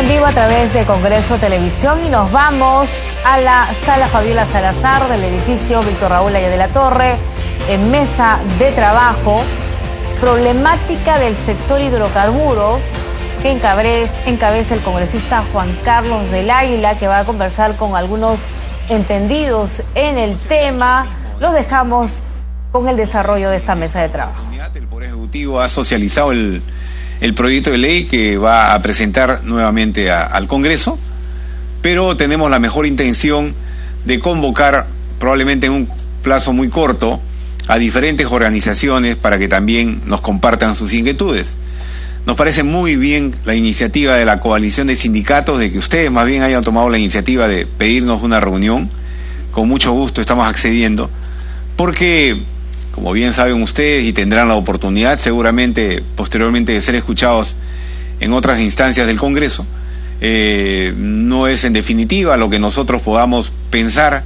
en vivo a través de Congreso Televisión y nos vamos a la sala Fabiola Salazar del edificio Víctor Raúl Aya de la Torre, en mesa de trabajo, problemática del sector hidrocarburos que encabeza el congresista Juan Carlos del Águila, que va a conversar con algunos entendidos en el tema. Los dejamos con el desarrollo de esta mesa de trabajo. El Poder Ejecutivo ha socializado el proyecto de ley que va a presentar nuevamente al Congreso, pero tenemos la mejor intención de convocar, probablemente en un plazo muy corto, a diferentes organizaciones para que también nos compartan sus inquietudes. Nos parece muy bien la iniciativa de la coalición de sindicatos, de que ustedes más bien hayan tomado la iniciativa de pedirnos una reunión. Con mucho gusto estamos accediendo, porque, como bien saben ustedes y tendrán la oportunidad seguramente posteriormente de ser escuchados en otras instancias del Congreso, no es en definitiva lo que nosotros podamos pensar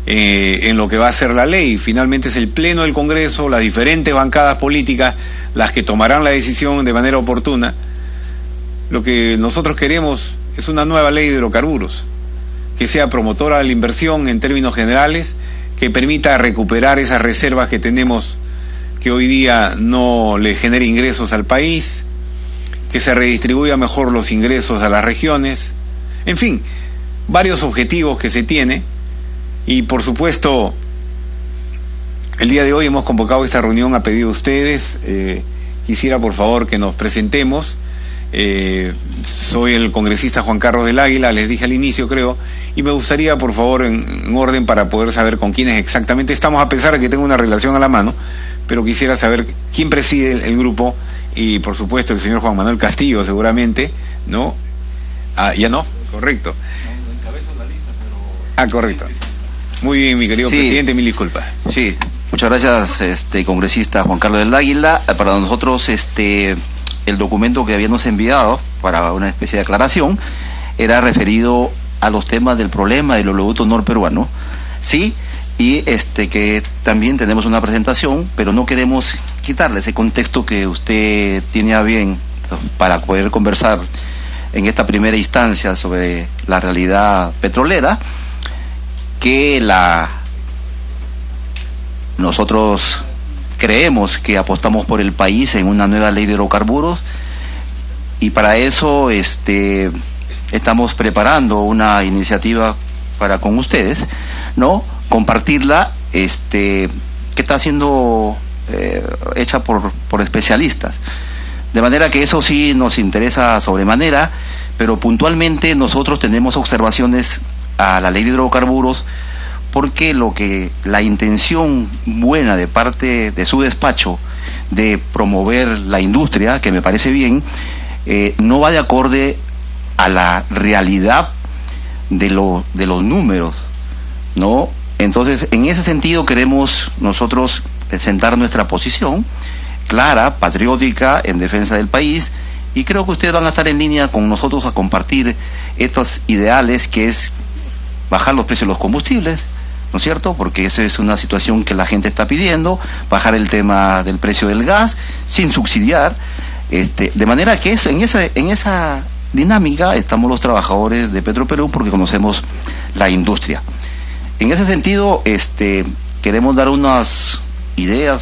en lo que va a ser la ley. Finalmente es el Pleno del Congreso, las diferentes bancadas políticas, las que tomarán la decisión de manera oportuna. Lo que nosotros queremos es una nueva ley de hidrocarburos, que sea promotora de la inversión en términos generales, que permita recuperar esas reservas que tenemos, que hoy día no le genere ingresos al país, que se redistribuya mejor los ingresos a las regiones, en fin, varios objetivos que se tiene. Y por supuesto, el día de hoy hemos convocado esta reunión a pedido de ustedes. Quisiera por favor que nos presentemos. Soy el congresista Juan Carlos del Águila, les dije al inicio creo, y me gustaría por favor en orden para poder saber con quiénes exactamente estamos, a pesar de que tengo una relación a la mano, pero quisiera saber quién preside el grupo, y por supuesto el señor Juan Manuel Castillo seguramente, ¿no? Ya no, correcto. No encabezo la lista, pero... Correcto. Muy bien, mi querido presidente, mil disculpas. Sí, muchas gracias, congresista Juan Carlos del Águila. Para nosotros, el documento que habíamos enviado para una especie de aclaración era referido a los temas del problema del oleoducto norperuano, sí, y que también tenemos una presentación, pero no queremos quitarle ese contexto que usted tiene a bien para poder conversar en esta primera instancia sobre la realidad petrolera, que nosotros creemos que apostamos por el país en una nueva ley de hidrocarburos, y para eso estamos preparando una iniciativa para con ustedes, ¿no? Compartirla, que está siendo hecha por especialistas. De manera que eso sí nos interesa sobremanera, pero puntualmente nosotros tenemos observaciones a la ley de hidrocarburos, porque la intención buena de parte de su despacho de promover la industria, que me parece bien, no va de acorde a la realidad de los números, ¿no? Entonces, en ese sentido queremos nosotros sentar nuestra posición clara, patriótica, en defensa del país, y creo que ustedes van a estar en línea con nosotros a compartir estos ideales, que es bajar los precios de los combustibles, ¿no es cierto? Porque esa es una situación que la gente está pidiendo, bajar el tema del precio del gas sin subsidiar, de manera que en esa dinámica estamos los trabajadores de Petroperú, porque conocemos la industria. En ese sentido, queremos dar unas ideas.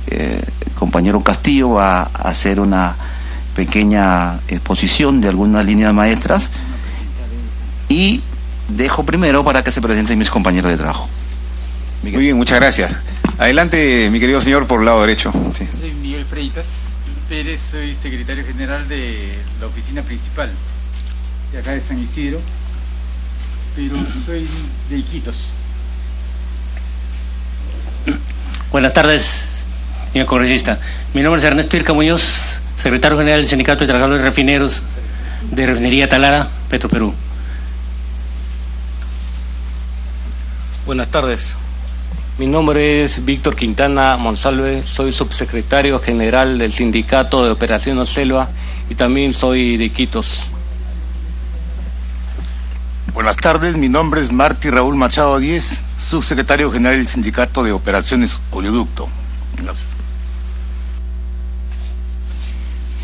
El compañero Castillo va a hacer una pequeña exposición de algunas líneas maestras, y dejo primero para que se presenten mis compañeros de trabajo. Muy bien, muchas gracias. Adelante, mi querido señor, por el lado derecho. Sí. Soy Miguel Freitas Pérez, soy secretario general de la oficina principal de acá de San Isidro, pero soy de Iquitos. Buenas tardes, señor congresista. Mi nombre es Ernesto Irca Muñoz, secretario general del Sindicato de Trabajadores Refineros de Refinería Talara, Petroperú. Buenas tardes. Mi nombre es Víctor Quintana Monsalve, soy subsecretario general del Sindicato de Operaciones Selva y también soy de Iquitos. Buenas tardes, mi nombre es Martí Raúl Machado Díez, subsecretario general del Sindicato de Operaciones Oleoducto. Gracias.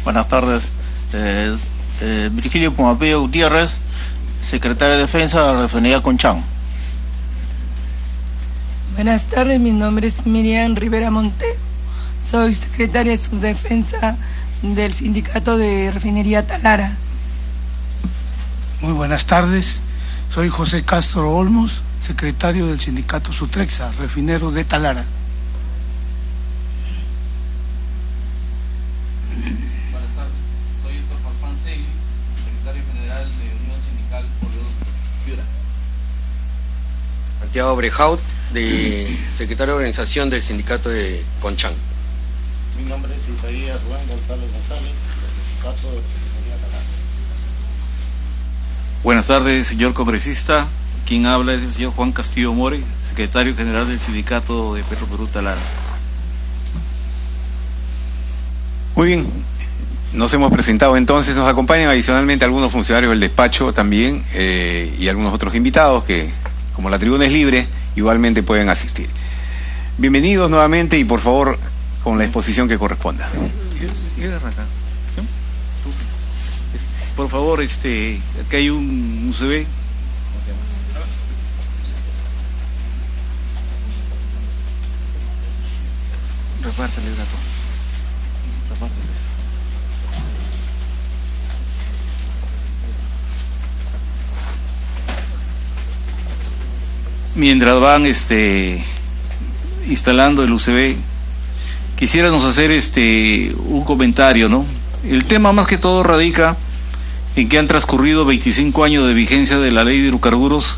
Buenas tardes, Virgilio Pumapillo Gutiérrez, secretario de Defensa de la Refinería Conchán. Buenas tardes, mi nombre es Miriam Rivera Montero, soy secretaria de Subdefensa del Sindicato de Refinería Talara. Muy buenas tardes, soy José Castro Olmos, secretario del Sindicato Sutrexa, refinero de Talara. Buenas tardes, soy Héctor Farfán Segui, secretario general de Unión Sindical Piura. Santiago Brejaut, secretario de organización del sindicato de Conchán. Mi nombre es Isaías Juan González González, del sindicato de Refinería Talara. Buenas tardes, señor congresista. Quien habla es el señor Juan Castillo More, secretario general del sindicato de Petroperú Talara. Muy bien, nos hemos presentado entonces, nos acompañan adicionalmente algunos funcionarios del despacho también y algunos otros invitados que, como la tribuna es libre, igualmente pueden asistir. Bienvenidos nuevamente y por favor con la exposición que corresponda. Por favor, acá hay un UCB. Repártale el gato. Repárteles. Mientras van instalando el UCB, quisiéramos hacer un comentario, ¿no? El tema más que todo radica en que han transcurrido 25 años de vigencia de la ley de hidrocarburos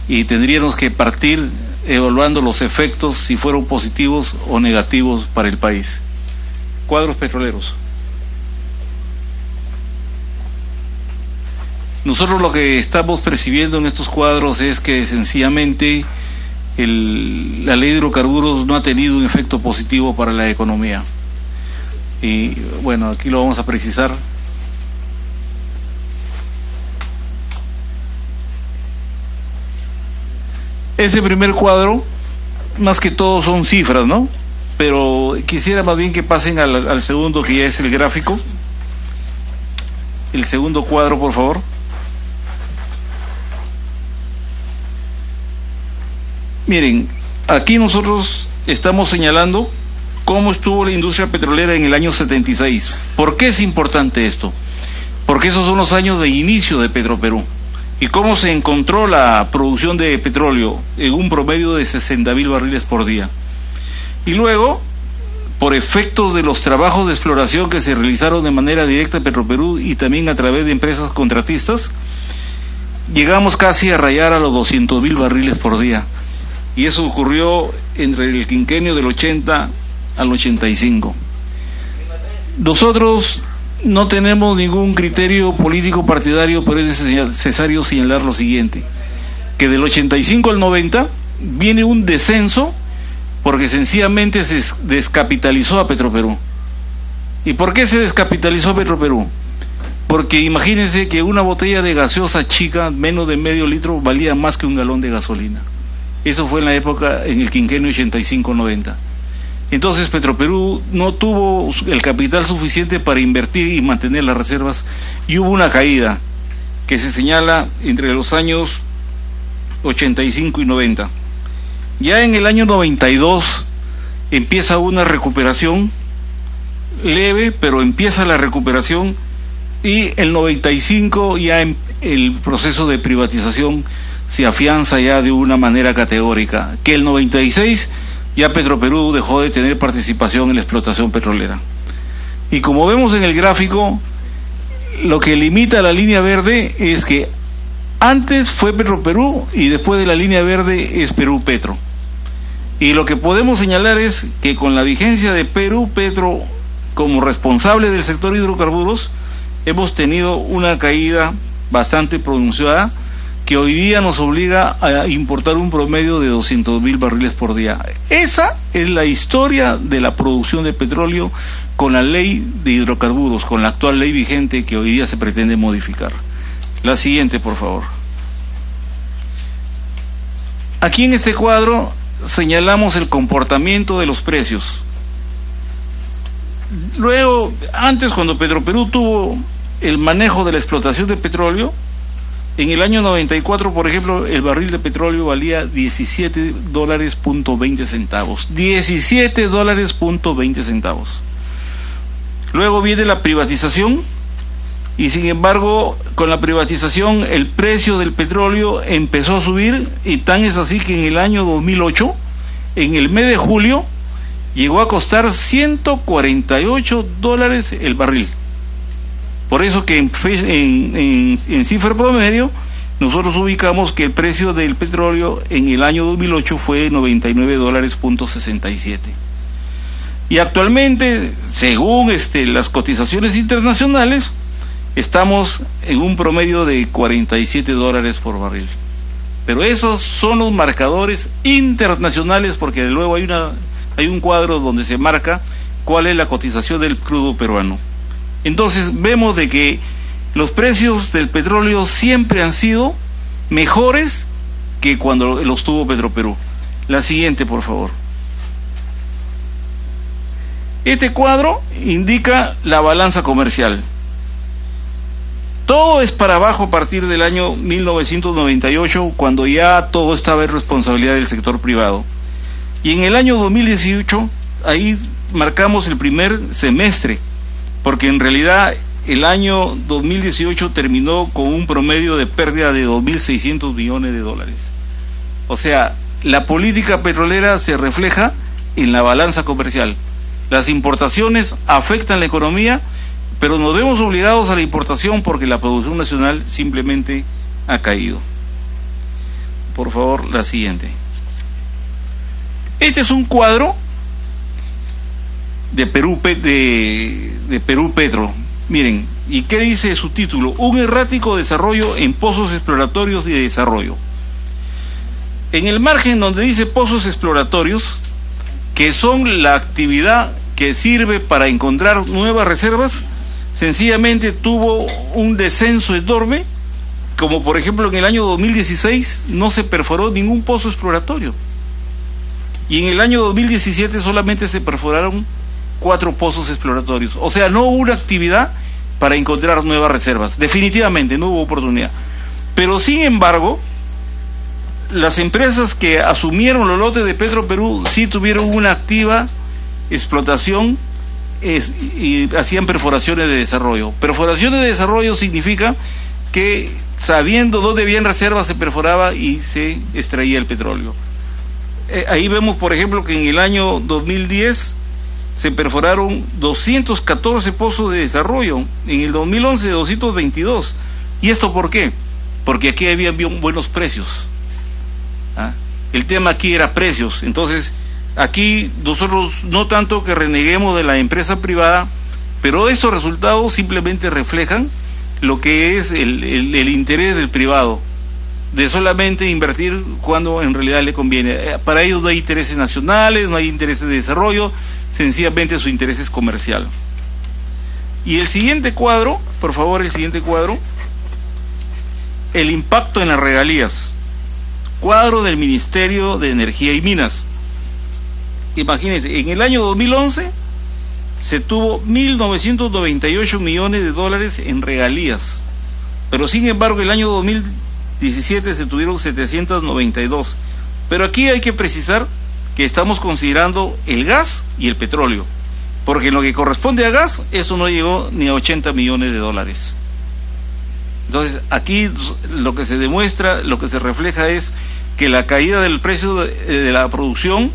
y tendríamos que partir evaluando los efectos si fueron positivos o negativos para el país. Cuadros petroleros. Nosotros lo que estamos percibiendo en estos cuadros es que sencillamente la ley de hidrocarburos no ha tenido un efecto positivo para la economía. Y bueno, aquí lo vamos a precisar. Ese primer cuadro, más que todo son cifras, ¿no? Pero quisiera más bien que pasen al segundo, que ya es el gráfico. El segundo cuadro, por favor. Miren, aquí nosotros estamos señalando cómo estuvo la industria petrolera en el año 76. ¿Por qué es importante esto? Porque esos son los años de inicio de Petroperú. Y cómo se encontró la producción de petróleo en un promedio de 60.000 barriles por día. Y luego, por efectos de los trabajos de exploración que se realizaron de manera directa en Petroperú y también a través de empresas contratistas, llegamos casi a rayar a los 200.000 barriles por día. Y eso ocurrió entre el quinquenio del 80 al 85. Nosotros no tenemos ningún criterio político partidario, pero es necesario señalar lo siguiente, que del 85 al 90 viene un descenso porque sencillamente se descapitalizó a Petroperú. ¿Y por qué se descapitalizó a Petroperú? Porque imagínense que una botella de gaseosa chica, menos de medio litro, valía más que un galón de gasolina. Eso fue en la época, en el quinquenio 85-90. Entonces Petroperú no tuvo el capital suficiente para invertir y mantener las reservas, y hubo una caída que se señala entre los años 85 y 90. Ya en el año 92 empieza una recuperación leve, pero empieza la recuperación, y el 95 ya el proceso de privatización se afianza ya de una manera categórica, que el 96 ya Petroperú dejó de tener participación en la explotación petrolera. Y como vemos en el gráfico, lo que limita la línea verde es que antes fue Petroperú y después de la línea verde es Perú Petro. Y lo que podemos señalar es que con la vigencia de Perú Petro como responsable del sector hidrocarburos, hemos tenido una caída bastante pronunciada, que hoy día nos obliga a importar un promedio de 200.000 barriles por día. Esa es la historia de la producción de petróleo con la ley de hidrocarburos, con la actual ley vigente que hoy día se pretende modificar. La siguiente, por favor. Aquí en este cuadro señalamos el comportamiento de los precios. Luego, antes, cuando Petroperú tuvo el manejo de la explotación de petróleo, en el año 94, por ejemplo, el barril de petróleo valía $17.20 centavos. $17.20. Luego viene la privatización, y sin embargo, con la privatización el precio del petróleo empezó a subir, y tan es así que en el año 2008, en el mes de julio, llegó a costar $148 el barril. Por eso que en cifra promedio nosotros ubicamos que el precio del petróleo en el año 2008 fue $99.67. Y actualmente, según las cotizaciones internacionales, estamos en un promedio de $47 por barril. Pero esos son los marcadores internacionales, porque luego hay un cuadro donde se marca cuál es la cotización del crudo peruano. Entonces vemos de que los precios del petróleo siempre han sido mejores que cuando los tuvo Petroperú. La siguiente, por favor. Este cuadro indica la balanza comercial. Todo es para abajo a partir del año 1998, cuando ya todo estaba en responsabilidad del sector privado. Y en el año 2018, ahí marcamos el primer semestre, porque en realidad el año 2018 terminó con un promedio de pérdida de $2.600 millones. O sea, la política petrolera se refleja en la balanza comercial. Las importaciones afectan la economía, pero nos vemos obligados a la importación porque la producción nacional simplemente ha caído. Por favor, la siguiente. Este es un cuadro de Perú Petro. Miren, ¿y qué dice su título? Un errático desarrollo en pozos exploratorios y de desarrollo. En el margen donde dice pozos exploratorios, que son la actividad que sirve para encontrar nuevas reservas, sencillamente tuvo un descenso enorme, como por ejemplo en el año 2016 no se perforó ningún pozo exploratorio, y en el año 2017 solamente se perforaron 4 pozos exploratorios. O sea, no hubo una actividad para encontrar nuevas reservas, definitivamente no hubo oportunidad. Pero sin embargo, las empresas que asumieron los lotes de Petroperú sí tuvieron una activa explotación y hacían perforaciones de desarrollo. Perforaciones de desarrollo significa que sabiendo dónde habían reservas se perforaba y se extraía el petróleo. Ahí vemos, por ejemplo, que en el año 2010 se perforaron 214 pozos de desarrollo, en el 2011 222. ¿Y esto por qué? Porque aquí había buenos precios. El tema aquí era precios. Entonces aquí nosotros no tanto que reneguemos de la empresa privada, pero estos resultados simplemente reflejan lo que es el interés del privado, de solamente invertir cuando en realidad le conviene. Para ellos no hay intereses nacionales, no hay intereses de desarrollo, sencillamente su interés es comercial. Y el siguiente cuadro, por favor, el siguiente cuadro, el impacto en las regalías. Cuadro del Ministerio de Energía y Minas. Imagínense, en el año 2011 se tuvo $1.998 millones en regalías, pero sin embargo el año 2017 se tuvieron 792. Pero aquí hay que precisar que estamos considerando el gas y el petróleo, porque en lo que corresponde a gas, eso no llegó ni a $80 millones. Entonces aquí lo que se demuestra, lo que se refleja es que la caída del precio de la producción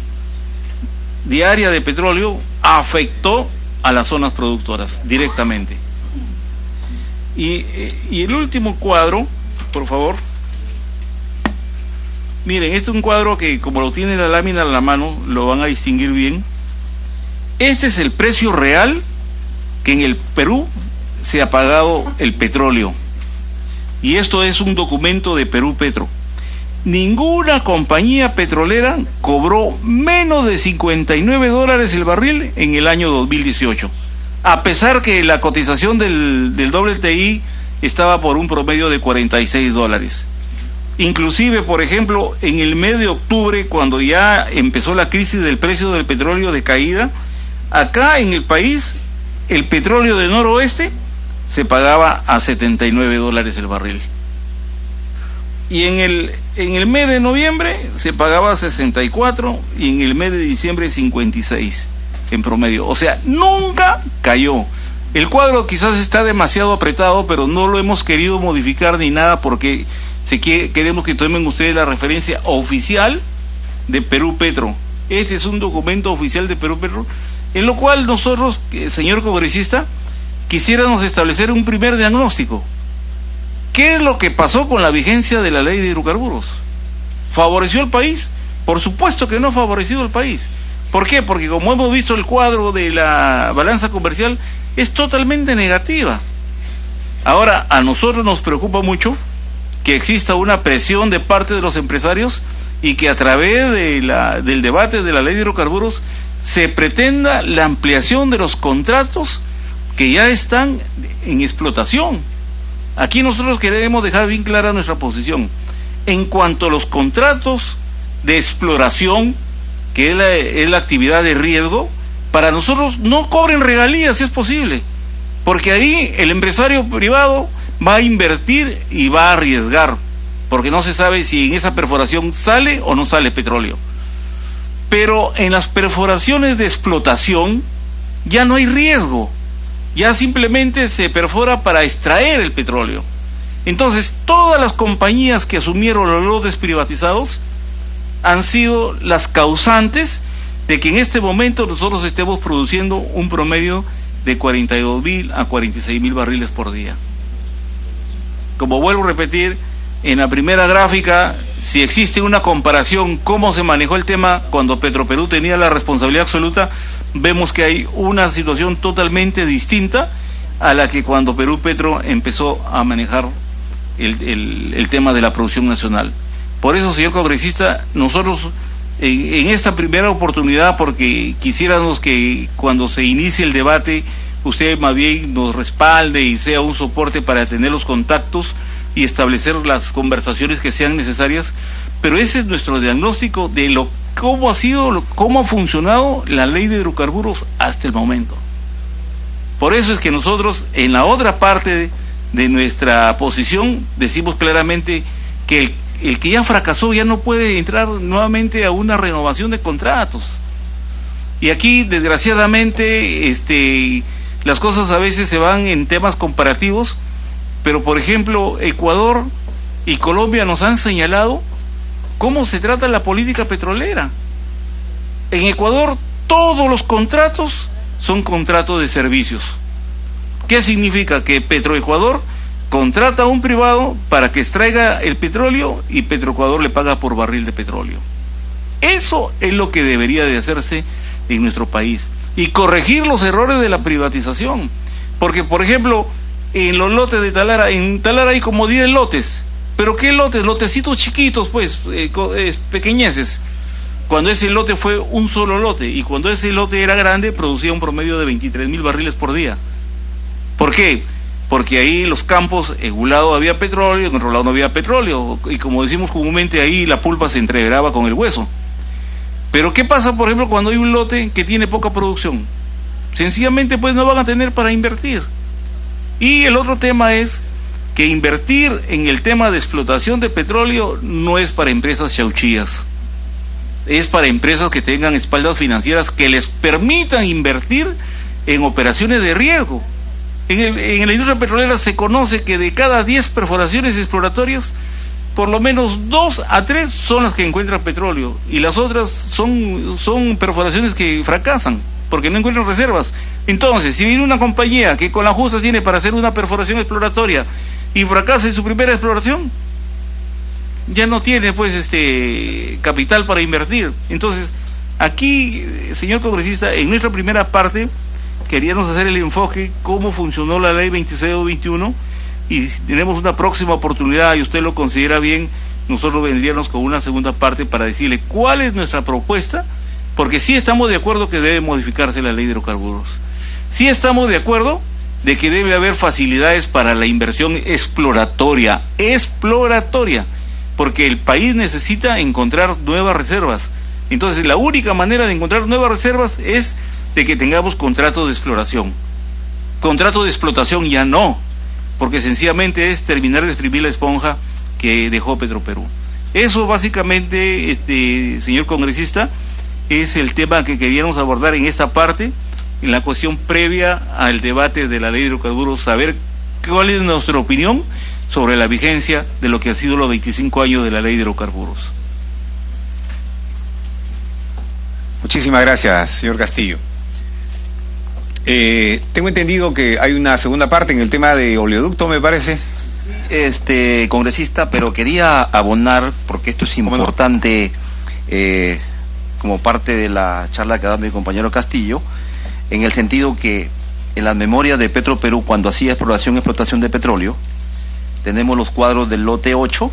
diaria de petróleo afectó a las zonas productoras directamente. Y el último cuadro, por favor. Miren, este es un cuadro que, como lo tiene la lámina en la mano, lo van a distinguir bien. Este es el precio real que en el Perú se ha pagado el petróleo. Y esto es un documento de Perú Petro. Ninguna compañía petrolera cobró menos de $59 el barril en el año 2018, a pesar que la cotización del WTI estaba por un promedio de $46. Inclusive, por ejemplo, en el mes de octubre, cuando ya empezó la crisis del precio del petróleo de caída, acá en el país, el petróleo del noroeste se pagaba a $79 el barril. Y en el mes de noviembre se pagaba 64 y en el mes de diciembre 56 en promedio. O sea, nunca cayó. El cuadro quizás está demasiado apretado, pero no lo hemos querido modificar ni nada porque queremos que tomen ustedes la referencia oficial de Perú Petro. Este es un documento oficial de Perú Petro, en lo cual nosotros, señor congresista, quisiéramos establecer un primer diagnóstico. ¿Qué es lo que pasó con la vigencia de la ley de hidrocarburos? ¿Favoreció al país? Por supuesto que no ha favorecido al país. ¿Por qué? Porque como hemos visto el cuadro de la balanza comercial es totalmente negativa. Ahora, a nosotros nos preocupa mucho que exista una presión de parte de los empresarios y que a través del debate de la ley de hidrocarburos se pretenda la ampliación de los contratos que ya están en explotación. Aquí nosotros queremos dejar bien clara nuestra posición. En cuanto a los contratos de exploración, que es la actividad de riesgo, para nosotros no cobren regalías si es posible, porque ahí el empresario privado va a invertir y va a arriesgar, porque no se sabe si en esa perforación sale o no sale petróleo. Pero en las perforaciones de explotación ya no hay riesgo, ya simplemente se perfora para extraer el petróleo. Entonces, todas las compañías que asumieron los lotes privatizados han sido las causantes de que en este momento nosotros estemos produciendo un promedio de 42.000 a 46.000 barriles por día. Como vuelvo a repetir, en la primera gráfica, si existe una comparación cómo se manejó el tema cuando Petroperú tenía la responsabilidad absoluta, vemos que hay una situación totalmente distinta a la que cuando Perú Petro empezó a manejar el tema de la producción nacional. Por eso, señor congresista, nosotros en esta primera oportunidad, porque quisiéramos que cuando se inicie el debate, usted más bien nos respalde y sea un soporte para tener los contactos y establecer las conversaciones que sean necesarias, pero ese es nuestro diagnóstico de cómo ha funcionado la ley de hidrocarburos hasta el momento. Por eso es que nosotros en la otra parte de nuestra posición decimos claramente que el que ya fracasó ya no puede entrar nuevamente a una renovación de contratos. Y aquí desgraciadamente las cosas a veces se van en temas comparativos, pero por ejemplo Ecuador y Colombia nos han señalado cómo se trata la política petrolera. En Ecuador todos los contratos son contratos de servicios. ¿Qué significa? Que Petroecuador contrata a un privado para que extraiga el petróleo y Petroecuador le paga por barril de petróleo. Eso es lo que debería de hacerse en nuestro país y corregir los errores de la privatización, porque por ejemplo en los lotes de Talara, en Talara hay como 10 lotes, pero ¿qué lotes? Lotecitos chiquitos pues, pequeñeces, cuando ese lote fue un solo lote, y cuando ese lote era grande producía un promedio de 23.000 barriles por día. ¿Por qué? Porque ahí los campos, en un lado había petróleo, en otro lado no había petróleo, y como decimos comúnmente, ahí la pulpa se entreveraba con el hueso. Pero ¿qué pasa, por ejemplo, cuando hay un lote que tiene poca producción? Sencillamente pues no van a tener para invertir. Y el otro tema es que invertir en el tema de explotación de petróleo no es para empresas chauchías, es para empresas que tengan espaldas financieras que les permitan invertir en operaciones de riesgo. En la industria petrolera se conoce que de cada 10 perforaciones exploratorias, por lo menos 2 a 3 son las que encuentran petróleo, y las otras son perforaciones que fracasan porque no encuentran reservas. Entonces, si viene una compañía que con la justa tiene para hacer una perforación exploratoria y fracasa en su primera exploración, ya no tiene pues capital para invertir. Entonces, aquí, señor congresista, en nuestra primera parte queríamos hacer el enfoque cómo funcionó la ley 2621, y si tenemos una próxima oportunidad y usted lo considera bien, nosotros vendríamos con una segunda parte para decirle cuál es nuestra propuesta, porque sí estamos de acuerdo que debe modificarse la ley de hidrocarburos, sí estamos de acuerdo de que debe haber facilidades para la inversión exploratoria, porque el país necesita encontrar nuevas reservas. Entonces la única manera de encontrar nuevas reservas es de que tengamos contratos de exploración. contrato de explotación ya no, porque sencillamente es terminar de exprimir la esponja que dejó Petroperú. Eso básicamente, señor congresista, es el tema que queríamos abordar en esta parte, en la cuestión previa al debate de la ley de hidrocarburos, saber cuál es nuestra opinión sobre la vigencia de lo que ha sido los 25 años de la ley de hidrocarburos. Muchísimas gracias, señor Castillo. Tengo entendido que hay una segunda parte en el tema de oleoducto, me parece. Congresista, pero quería abonar, porque esto es importante, como parte de la charla que ha dado mi compañero Castillo, en el sentido que en las memorias de Petroperú, cuando hacía exploración y explotación de petróleo, tenemos los cuadros del lote 8,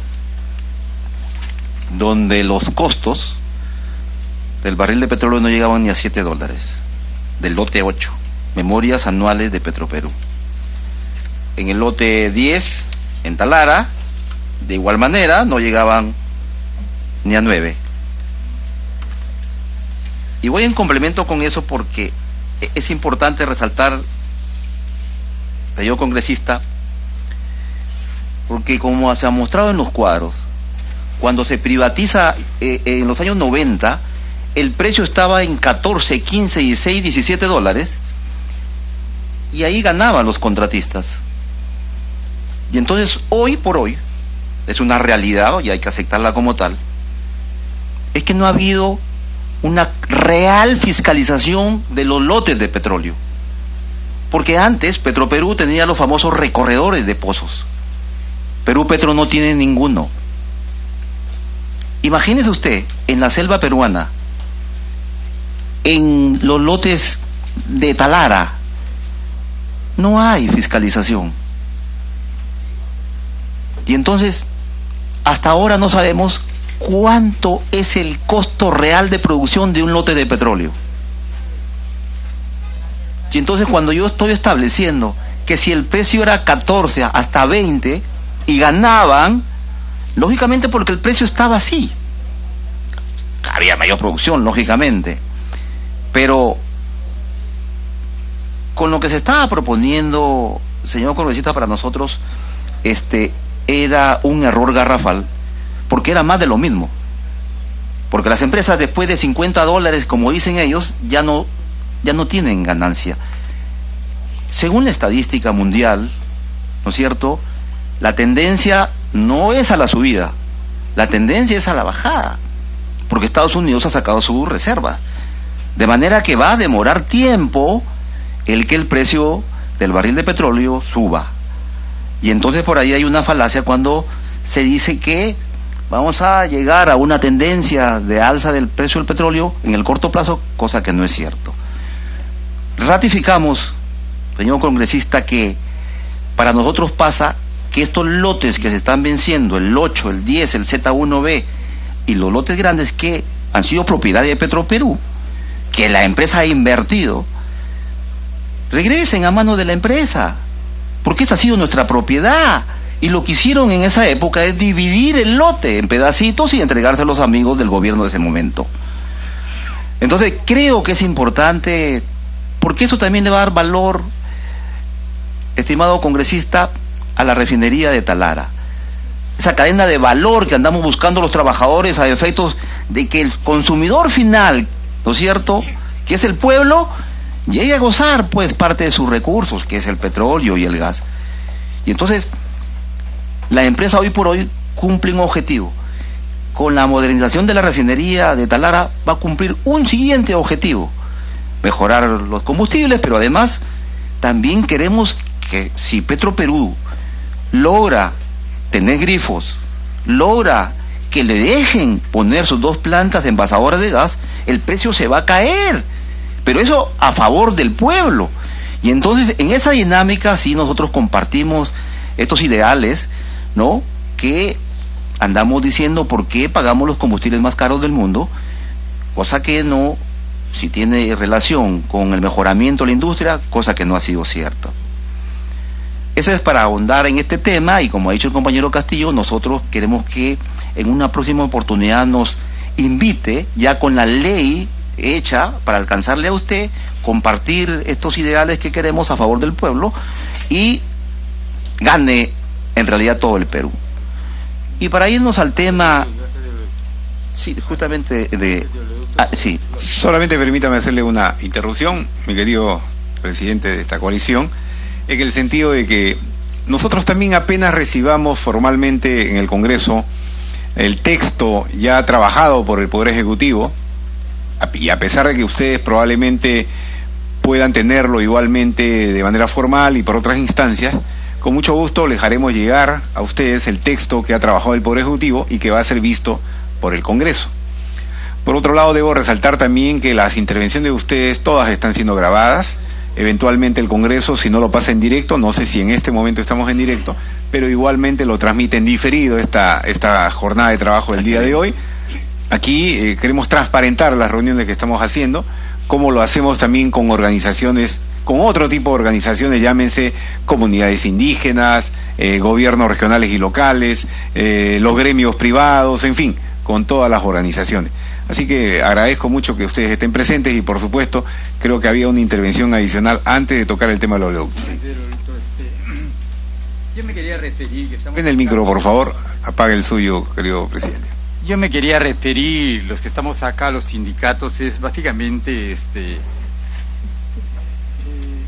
donde los costos del barril de petróleo no llegaban ni a $7, del lote 8, memorias anuales de Petroperú. En el lote 10, en Talara, de igual manera, no llegaban ni a 9. Y voy en complemento con eso porque es importante resaltar, señor congresista, porque como se ha mostrado en los cuadros, cuando se privatiza en los años 90, el precio estaba en 14, 15, 16, 17 dólares, y ahí ganaban los contratistas. Y entonces, hoy por hoy, es una realidad y hay que aceptarla como tal, es que no ha habido una real fiscalización de los lotes de petróleo. Porque antes Petroperú tenía los famosos recorredores de pozos. Perú Petro no tiene ninguno. Imagínese usted, en la selva peruana, en los lotes de Talara, no hay fiscalización. Y entonces, hasta ahora no sabemos cuánto es el costo real de producción de un lote de petróleo. Y entonces, cuando yo estoy estableciendo que si el precio era 14 hasta 20 y ganaban, lógicamente porque el precio estaba así, había mayor producción, lógicamente, pero con lo que se estaba proponiendo, señor congresista, para nosotros era un error garrafal, porque era más de lo mismo, porque las empresas después de $50, como dicen ellos, ya no tienen ganancia. Según la estadística mundial, ¿no es cierto?, la tendencia no es a la subida, la tendencia es a la bajada, porque Estados Unidos ha sacado sus reservas, de manera que va a demorar tiempo el que el precio del barril de petróleo suba. Y entonces por ahí hay una falacia cuando se dice que vamos a llegar a una tendencia de alza del precio del petróleo en el corto plazo, cosa que no es cierto. Ratificamos, señor congresista, que para nosotros pasa que estos lotes que se están venciendo, el 8, el 10, el Z1B y los lotes grandes que han sido propiedad de Petroperú, que la empresa ha invertido, regresen a manos de la empresa, porque esa ha sido nuestra propiedad. Y lo que hicieron en esa época es dividir el lote en pedacitos y entregarse a los amigos del gobierno de ese momento. Entonces creo que es importante, porque eso también le va a dar valor, estimado congresista, a la refinería de Talara. Esa cadena de valor que andamos buscando los trabajadores a efectos de que el consumidor final, ¿no es cierto?, que es el pueblo, llegue a gozar pues parte de sus recursos, que es el petróleo y el gas. Y entonces la empresa hoy por hoy cumple un objetivo. Con la modernización de la refinería de Talara va a cumplir un siguiente objetivo: mejorar los combustibles, pero además también queremos que si Petroperú logra tener grifos, logra que le dejen poner sus 2 plantas envasadoras de gas, el precio se va a caer, pero eso a favor del pueblo. Y entonces en esa dinámica sí nosotros compartimos estos ideales, ¿no?, que andamos diciendo por qué pagamos los combustibles más caros del mundo, cosa que no, si tiene relación con el mejoramiento de la industria, cosa que no ha sido cierta. Eso es para ahondar en este tema, y como ha dicho el compañero Castillo, nosotros queremos que en una próxima oportunidad nos invite ya con la ley hecha para alcanzarle a usted, compartir estos ideales que queremos a favor del pueblo y gane en realidad todo el Perú. Y para irnos al tema, sí, justamente sí. Solamente permítame hacerle una interrupción, mi querido presidente de esta coalición, en el sentido de que nosotros también apenas recibamos formalmente en el Congreso el texto ya trabajado por el Poder Ejecutivo, y a pesar de que ustedes probablemente puedan tenerlo igualmente de manera formal y por otras instancias, con mucho gusto les haremos llegar a ustedes el texto que ha trabajado el Poder Ejecutivo y que va a ser visto por el Congreso. Por otro lado, debo resaltar también que las intervenciones de ustedes todas están siendo grabadas. Eventualmente el Congreso, si no lo pasa en directo, no sé si en este momento estamos en directo, pero igualmente lo transmite en diferido esta jornada de trabajo del día de hoy. Aquí queremos transparentar las reuniones que estamos haciendo, como lo hacemos también con organizaciones, con otro tipo de organizaciones, llámense comunidades indígenas, gobiernos regionales y locales, los gremios privados, en fin, con todas las organizaciones. Así que agradezco mucho que ustedes estén presentes y, por supuesto, creo que había una intervención adicional antes de tocar el tema del oleoducto. Yo me quería referir... En el micro, por favor, apague el suyo, querido presidente. Yo me quería referir, los que estamos acá, los sindicatos, es básicamente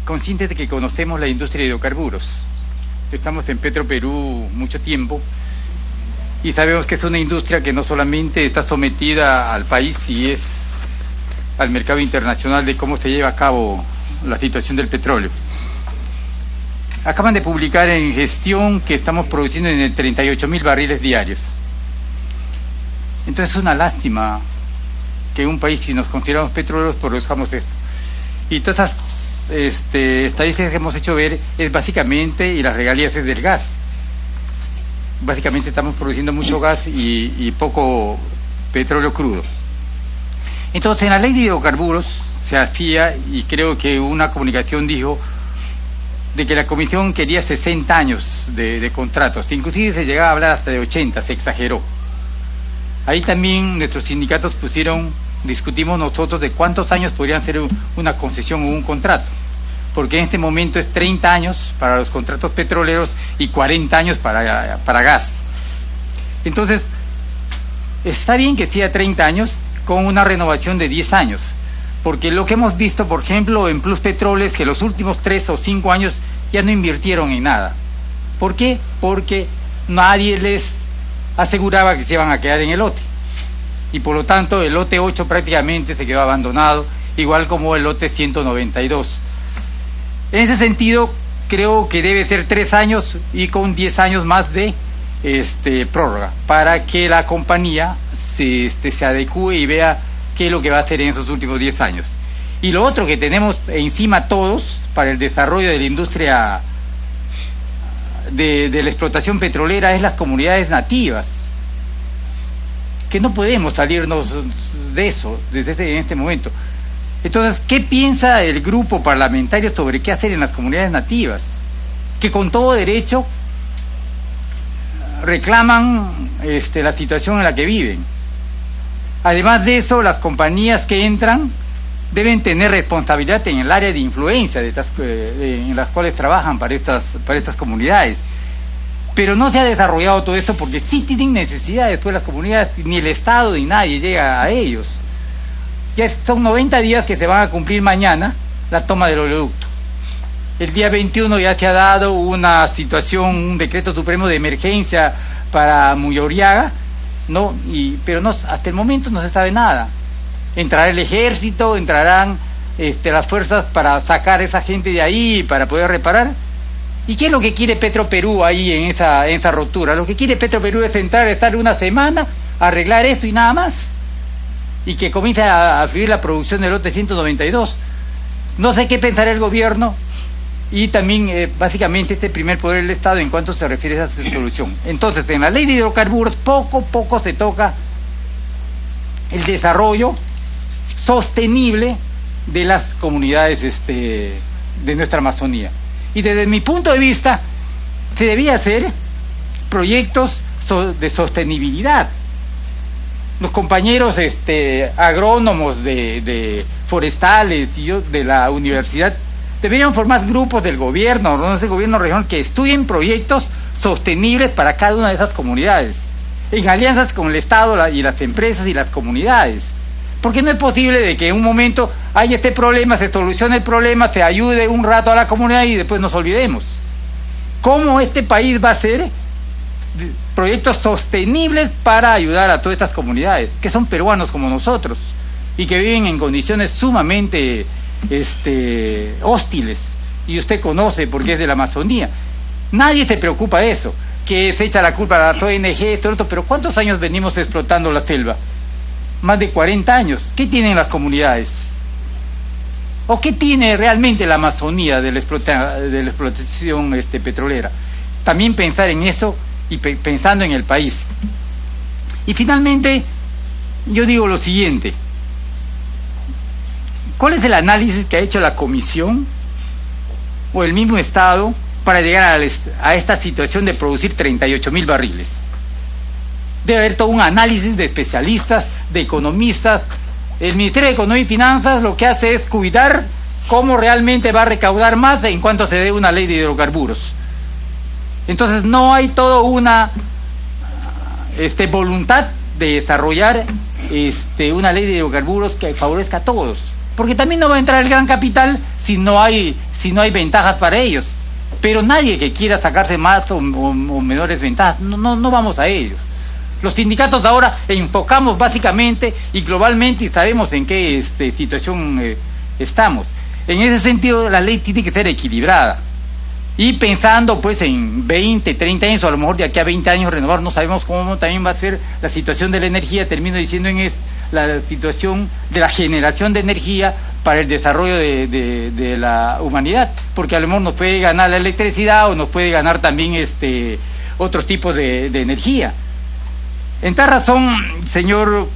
conscientes de que conocemos la industria de hidrocarburos. Estamos en Petroperú mucho tiempo y sabemos que es una industria que no solamente está sometida al país y es al mercado internacional de cómo se lleva a cabo la situación del petróleo. Acaban de publicar en Gestión que estamos produciendo en 38.000 barriles diarios. Entonces es una lástima que un país, si nos consideramos petroleros, produzcamos eso. Y todas esas estadísticas que hemos hecho ver es básicamente, y las regalías es del gas. Básicamente estamos produciendo mucho gas y poco petróleo crudo. Entonces en la ley de hidrocarburos se hacía, y creo que una comunicación dijo, de que la comisión quería 60 años de contratos, inclusive se llegaba a hablar hasta de 80, se exageró. Ahí también nuestros sindicatos discutimos nosotros de cuántos años podrían ser una concesión o un contrato, porque en este momento es 30 años para los contratos petroleros y 40 años para gas. Entonces, está bien que sea 30 años con una renovación de 10 años, porque lo que hemos visto, por ejemplo, en Plus Petrol es que los últimos 3 o 5 años ya no invirtieron en nada. ¿Por qué? Porque nadie les aseguraba que se iban a quedar en el lote. Y por lo tanto el lote 8 prácticamente se quedó abandonado, igual como el lote 192. En ese sentido, creo que debe ser 3 años y con 10 años más de prórroga, para que la compañía se adecue y vea qué es lo que va a hacer en esos últimos 10 años. Y lo otro que tenemos encima todos para el desarrollo de la industria de la explotación petrolera es las comunidades nativas, que no podemos salirnos de eso en este momento. Entonces, ¿qué piensa el grupo parlamentario sobre qué hacer en las comunidades nativas? Que con todo derecho reclaman la situación en la que viven. Además de eso, las compañías que entran deben tener responsabilidad en el área de influencia en las cuales trabajan para estas comunidades. Pero no se ha desarrollado todo esto porque sí tienen necesidades, pues las comunidades, ni el Estado ni nadie llega a ellos. Ya son 90 días que se van a cumplir mañana la toma del oleoducto. El día 21 ya se ha dado una situación, un decreto supremo de emergencia para Muyoriaga, pero hasta el momento no se sabe nada. Entrará el ejército, entrarán las fuerzas para sacar a esa gente de ahí, para poder reparar. ¿Y qué es lo que quiere Petroperú ahí en esa rotura? Lo que quiere Petroperú es estar una semana, arreglar esto y nada más, y que comience a fluir la producción del lote 192. No sé qué pensará el gobierno y también básicamente este primer poder del Estado en cuanto se refiere a esa solución. Entonces, en la ley de hidrocarburos poco se toca el desarrollo sostenible de las comunidades de nuestra Amazonía. Y desde mi punto de vista, se debía hacer proyectos de sostenibilidad. los compañeros agrónomos de forestales y de la universidad deberían formar grupos del gobierno, no del gobierno regional, que estudien proyectos sostenibles para cada una de esas comunidades, en alianzas con el Estado y las empresas y las comunidades. Porque no es posible de que en un momento haya este problema, se solucione el problema, se ayude un rato a la comunidad y después nos olvidemos. ¿Cómo este país va a hacer proyectos sostenibles para ayudar a todas estas comunidades, que son peruanos como nosotros, y que viven en condiciones sumamente hostiles? Y usted conoce porque es de la Amazonía. Nadie se preocupa de eso, que se echa la culpa a las ONG, esto, otro, pero ¿cuántos años venimos explotando la selva? Más de 40 años. ¿Qué tienen las comunidades? ¿O qué tiene realmente la Amazonía de la explotación petrolera? También pensar en eso y pensando en el país. Y finalmente, yo digo lo siguiente: ¿cuál es el análisis que ha hecho la Comisión o el mismo Estado para llegar a esta situación de producir 38.000 barriles? Debe haber todo un análisis de especialistas, de economistas. El Ministerio de Economía y Finanzas lo que hace es cuidar cómo realmente va a recaudar más en cuanto se dé una ley de hidrocarburos. Entonces no hay toda una voluntad de desarrollar una ley de hidrocarburos que favorezca a todos, porque también no va a entrar el gran capital si no hay ventajas para ellos. Pero nadie que quiera sacarse más o menores ventajas, no vamos a ellos. Los sindicatos ahora enfocamos básicamente y globalmente y sabemos en qué situación estamos. En ese sentido, la ley tiene que ser equilibrada. Y pensando pues en 20, 30 años, o a lo mejor de aquí a 20 años renovar, no sabemos cómo también va a ser la situación de la energía, termino diciendo la situación de la generación de energía para el desarrollo de la humanidad, porque a lo mejor nos puede ganar la electricidad o nos puede ganar también otros tipos de energía. En tal razón, señor,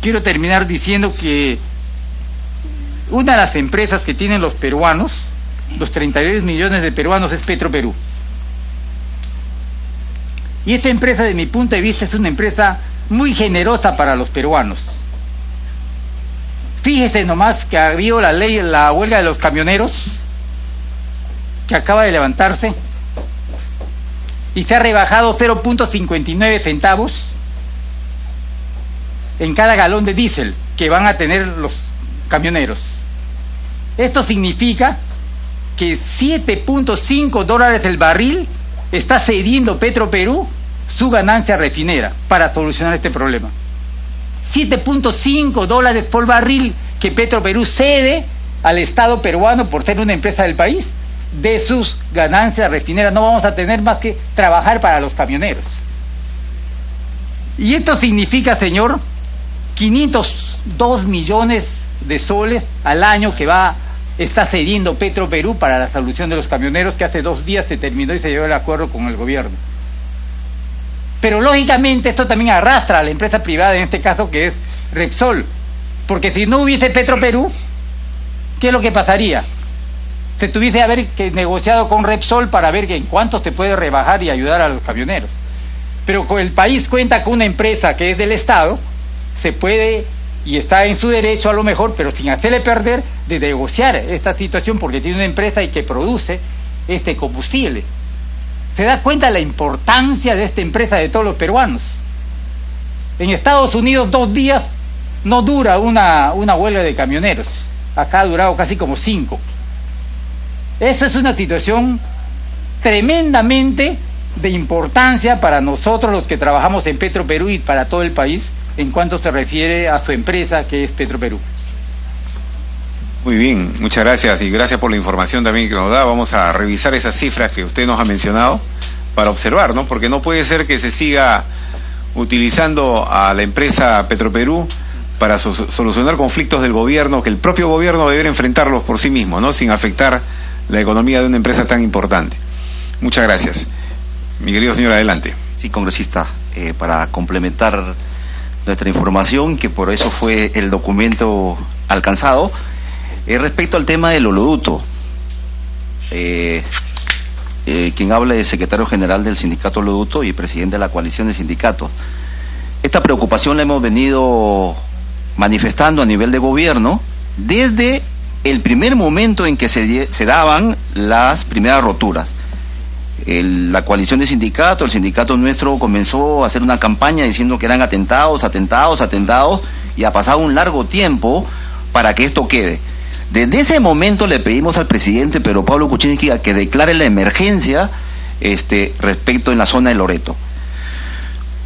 quiero terminar diciendo que una de las empresas que tienen los peruanos, los 32 millones de peruanos, es Petroperú. Y esta empresa, de mi punto de vista, es una empresa muy generosa para los peruanos. Fíjese nomás que había la huelga de los camioneros, que acaba de levantarse, y se ha rebajado 0.59 centavos en cada galón de diésel que van a tener los camioneros. Esto significa que $7.5 el barril está cediendo Petroperú su ganancia refinera para solucionar este problema. $7.5 por barril que Petroperú cede al Estado peruano por ser una empresa del país. De sus ganancias refineras no vamos a tener más que trabajar para los camioneros. Y esto significa, señor, 502 millones de soles al año que está cediendo Petroperú para la solución de los camioneros, que hace 2 días se terminó y se llegó el acuerdo con el gobierno. Pero lógicamente esto también arrastra a la empresa privada, en este caso que es Repsol, porque si no hubiese Petroperú, ¿qué es lo que pasaría? Se tuviese haber negociado con Repsol para ver en cuánto se puede rebajar y ayudar a los camioneros. Pero con el país cuenta con una empresa que es del Estado, se puede y está en su derecho a lo mejor, pero sin hacerle perder, de negociar esta situación, porque tiene una empresa y que produce este combustible. ¿Se da cuenta de la importancia de esta empresa de todos los peruanos? En Estados Unidos 2 días no dura una huelga de camioneros. Acá ha durado casi como 5. Eso es una situación tremendamente de importancia para nosotros los que trabajamos en Petroperú y para todo el país en cuanto se refiere a su empresa que es Petroperú. Muy bien, muchas gracias y gracias por la información también que nos da. Vamos a revisar esas cifras que usted nos ha mencionado para observar, ¿no? Porque no puede ser que se siga utilizando a la empresa Petroperú para solucionar conflictos del gobierno, que el propio gobierno debería enfrentarlos por sí mismo, ¿no? Sin afectar la economía de una empresa tan importante. Muchas gracias. Mi querido señor, adelante. Sí, congresista, para complementar nuestra información, que por eso fue el documento alcanzado, respecto al tema del oleoducto. Quien habla es secretario general del sindicato Oleoducto y presidente de la coalición de sindicatos. esta preocupación la hemos venido manifestando a nivel de gobierno desde el primer momento en que se daban las primeras roturas. La coalición de sindicatos, el sindicato nuestro comenzó a hacer una campaña diciendo que eran atentados, y ha pasado un largo tiempo para que esto quede. Desde ese momento le pedimos al presidente Pedro Pablo Kuczynski a que declare la emergencia respecto en la zona de Loreto.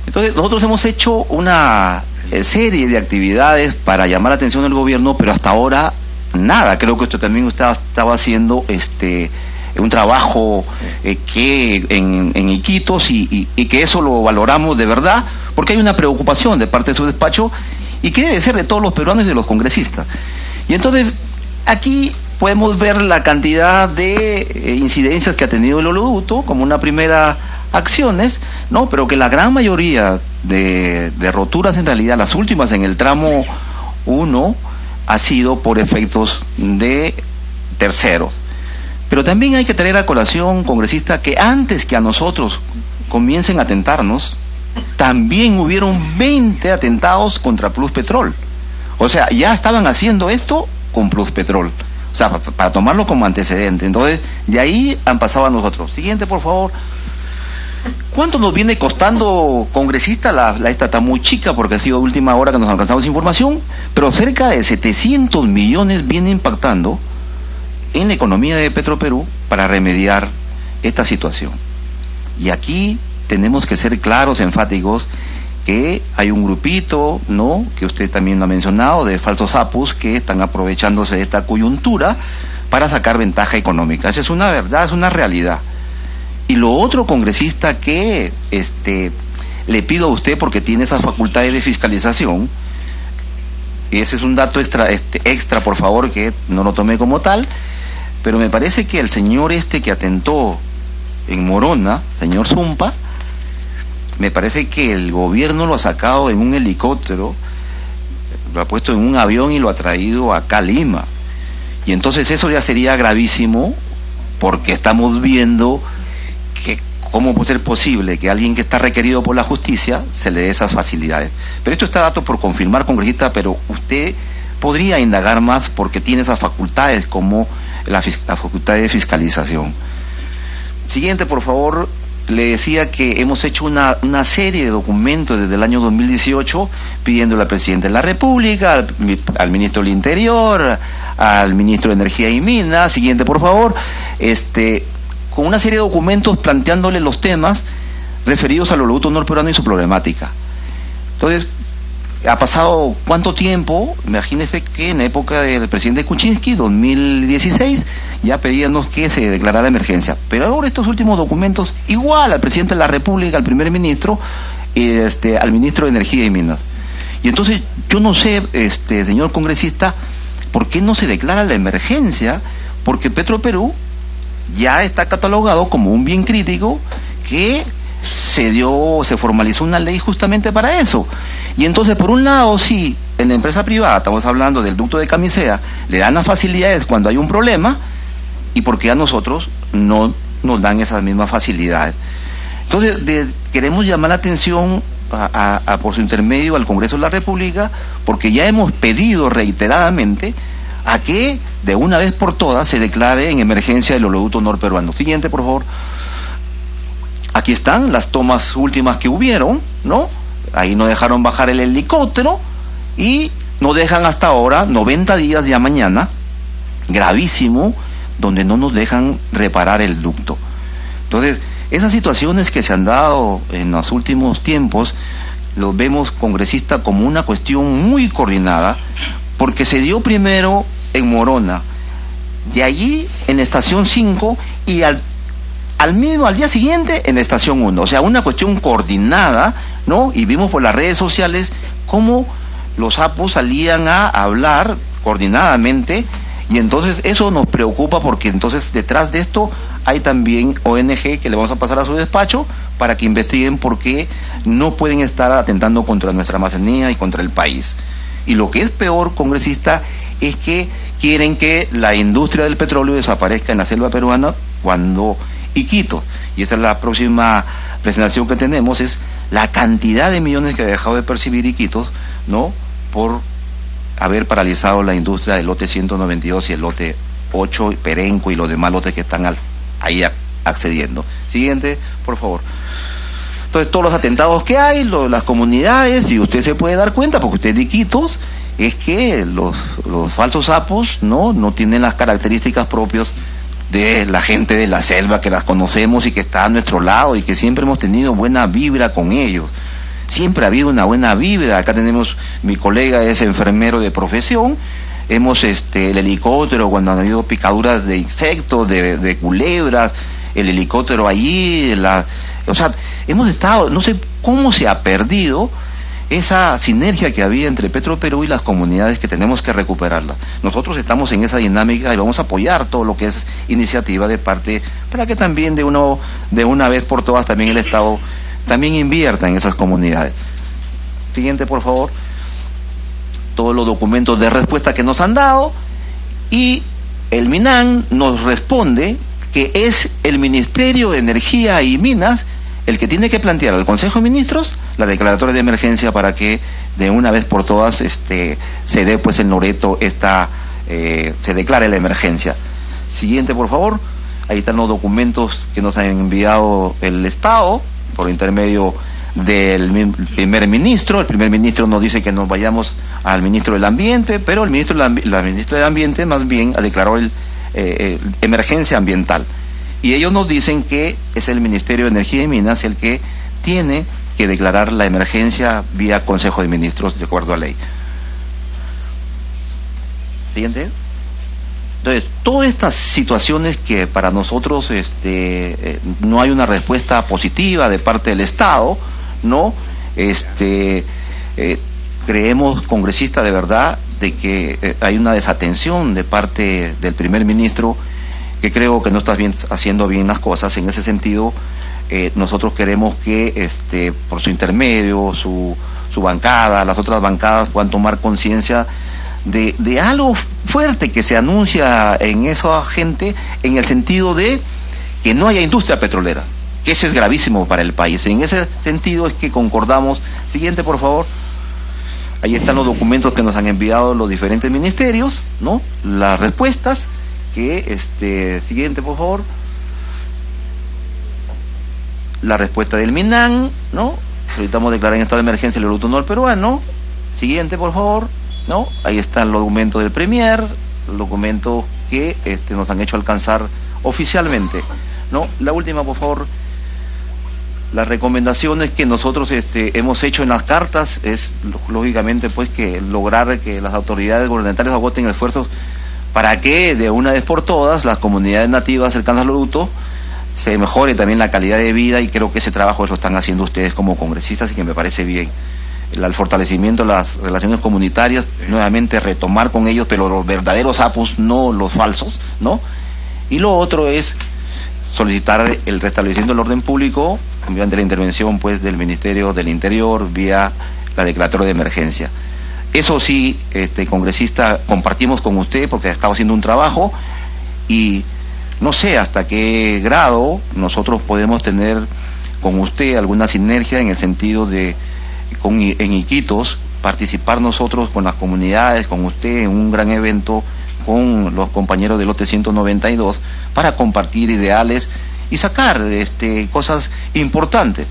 Entonces nosotros hemos hecho una serie de actividades para llamar la atención del gobierno, pero hasta ahora nada. Creo que usted también estaba haciendo un trabajo que en Iquitos y que eso lo valoramos de verdad, porque hay una preocupación de parte de su despacho y que debe ser de todos los peruanos y de los congresistas. Y entonces aquí podemos ver la cantidad de incidencias que ha tenido el oleoducto como una primera acciones, ¿no? Pero que la gran mayoría de roturas, en realidad las últimas en el tramo 1, ha sido por efectos de terceros. Pero también hay que traer a colación, congresista, que antes que a nosotros comiencen a atentarnos, también hubieron 20 atentados contra Pluspetrol. O sea, ya estaban haciendo esto con Pluspetrol. O sea, para tomarlo como antecedente. Entonces, de ahí han pasado a nosotros. Siguiente, por favor. ¿Cuánto nos viene costando, congresista? Esta está muy chica porque ha sido de última hora que nos alcanzamos información, pero cerca de 700 millones viene impactando en la economía de Petroperú para remediar esta situación. Y aquí tenemos que ser claros, enfáticos, que hay un grupito, ¿no?, que usted también lo ha mencionado, de falsos apus que están aprovechándose de esta coyuntura para sacar ventaja económica. Esa es una verdad, es una realidad. Y lo otro, congresista, que le pido a usted, porque tiene esas facultades de fiscalización, y ese es un dato extra, por favor, que no lo tomé como tal, pero me parece que el señor que atentó en Morona, señor Zumpa, me parece que el gobierno lo ha sacado en un helicóptero, lo ha puesto en un avión y lo ha traído acá a Lima. Y entonces eso ya sería gravísimo, porque estamos viendo que cómo puede ser posible que alguien que está requerido por la justicia se le dé esas facilidades. Pero esto está dato por confirmar, congresista, pero usted podría indagar más porque tiene esas facultades como la facultad de fiscalización. Siguiente, por favor. Le decía que hemos hecho una serie de documentos desde el año 2018 pidiéndole al presidente de la República, al ministro del Interior, al ministro de Energía y Minas. Siguiente, por favor. Con una serie de documentos planteándole los temas referidos al oleoducto norperuano y su problemática. Entonces, ha pasado ¿cuánto tiempo? Imagínese que en la época del presidente Kuczynski, 2016, ya pedíamos que se declarara emergencia. Pero ahora estos últimos documentos, igual al presidente de la República, al primer ministro, al ministro de Energía y Minas. Y entonces, yo no sé, señor congresista, ¿por qué no se declara la emergencia? Porque Petroperú ya está catalogado como un bien crítico que se formalizó una ley justamente para eso. Y entonces, por un lado, sí, en la empresa privada, estamos hablando del ducto de Camisea, le dan las facilidades cuando hay un problema, y porque a nosotros no nos dan esas mismas facilidades. Entonces, queremos llamar la atención por su intermedio al Congreso de la República, porque ya hemos pedido reiteradamente a que de una vez por todas se declare en emergencia el oleoducto norperuano. Siguiente, por favor. Aquí están las tomas últimas que hubieron, ¿no? Ahí no dejaron bajar el helicóptero y nos dejan hasta ahora 90 días ya mañana, gravísimo, donde no nos dejan reparar el ducto. Entonces, esas situaciones que se han dado en los últimos tiempos, los vemos, congresista, como una cuestión muy coordinada, porque se dio primero en Morona, de allí en la estación 5 y al día siguiente en la estación 1, o sea, una cuestión coordinada, ¿no? Y vimos por las redes sociales cómo los APUs salían a hablar coordinadamente, y entonces eso nos preocupa porque entonces detrás de esto hay también ONG que le vamos a pasar a su despacho para que investiguen por qué no pueden estar atentando contra nuestra Amazonía y contra el país. Y lo que es peor, congresista, es que quieren que la industria del petróleo desaparezca en la selva peruana cuando Iquitos, y esa es la próxima presentación que tenemos es la cantidad de millones que ha dejado de percibir Iquitos, ¿no?, por haber paralizado la industria del lote 192 y el lote 8, Perenco y los demás lotes que están ahí accediendo. Siguiente, por favor. Entonces, todos los atentados que hay, las comunidades, y usted se puede dar cuenta, porque usted es de Iquitos, es que los falsos sapos no tienen las características propias de la gente de la selva, que las conocemos y que está a nuestro lado y que siempre hemos tenido buena vibra con ellos. Siempre ha habido una buena vibra. Acá tenemos, mi colega es enfermero de profesión, hemos el helicóptero cuando han habido picaduras de insectos, de culebras, el helicóptero allí, o sea, hemos estado, no sé cómo se ha perdido esa sinergia que había entre Petroperú y las comunidades, que tenemos que recuperarla. Nosotros estamos en esa dinámica y vamos a apoyar todo lo que es iniciativa de parte, para que también de una vez por todas también el Estado también invierta en esas comunidades. Siguiente, por favor. Todos los documentos de respuesta que nos han dado, y el MINAN nos responde que es el Ministerio de Energía y Minas el que tiene que plantear al Consejo de Ministros la declaratoria de emergencia para que de una vez por todas se dé pues en Loreto se declare la emergencia. Siguiente, por favor. Ahí están los documentos que nos ha enviado el Estado por intermedio del primer ministro. El primer ministro nos dice que nos vayamos al ministro del Ambiente, pero la ministra del Ambiente más bien declaró emergencia ambiental. Y ellos nos dicen que es el Ministerio de Energía y Minas el que tiene que declarar la emergencia vía Consejo de Ministros de acuerdo a ley. Siguiente. Entonces, todas estas situaciones que para nosotros no hay una respuesta positiva de parte del Estado, ¿no? Creemos, congresista, de verdad, de que hay una desatención de parte del primer ministro, que creo que no está haciendo bien las cosas. En ese sentido, nosotros queremos que por su intermedio, su bancada, las otras bancadas puedan tomar conciencia de algo fuerte que se anuncia en esa gente, en el sentido de que no haya industria petrolera, que eso es gravísimo para el país. En ese sentido es que concordamos. Siguiente, por favor. Ahí están los documentos que nos han enviado los diferentes ministerios, ¿no? Las respuestas que, siguiente, por favor. La respuesta del MINAN, ¿no? Solicitamos declarar en estado de emergencia el oleoducto norperuano. Siguiente, por favor, ¿no? Ahí está el documento del Premier, el documento que nos han hecho alcanzar oficialmente, ¿no? La última, por favor. Las recomendaciones que nosotros hemos hecho en las cartas es, lógicamente, pues, que lograr que las autoridades gubernamentales agoten esfuerzos para que de una vez por todas las comunidades nativas cercanas al oleoducto se mejore también la calidad de vida, y creo que ese trabajo lo están haciendo ustedes como congresistas y que me parece bien. El fortalecimiento de las relaciones comunitarias, nuevamente retomar con ellos, pero los verdaderos sapos, no los falsos, ¿no? Y lo otro es solicitar el restablecimiento del orden público mediante la intervención, pues, del Ministerio del Interior vía la declaratoria de emergencia. Eso sí, congresista, compartimos con usted porque ha estado haciendo un trabajo, y no sé hasta qué grado nosotros podemos tener con usted alguna sinergia en el sentido de, en Iquitos, participar nosotros con las comunidades, con usted en un gran evento con los compañeros del lote 192 para compartir ideales y sacar cosas importantes.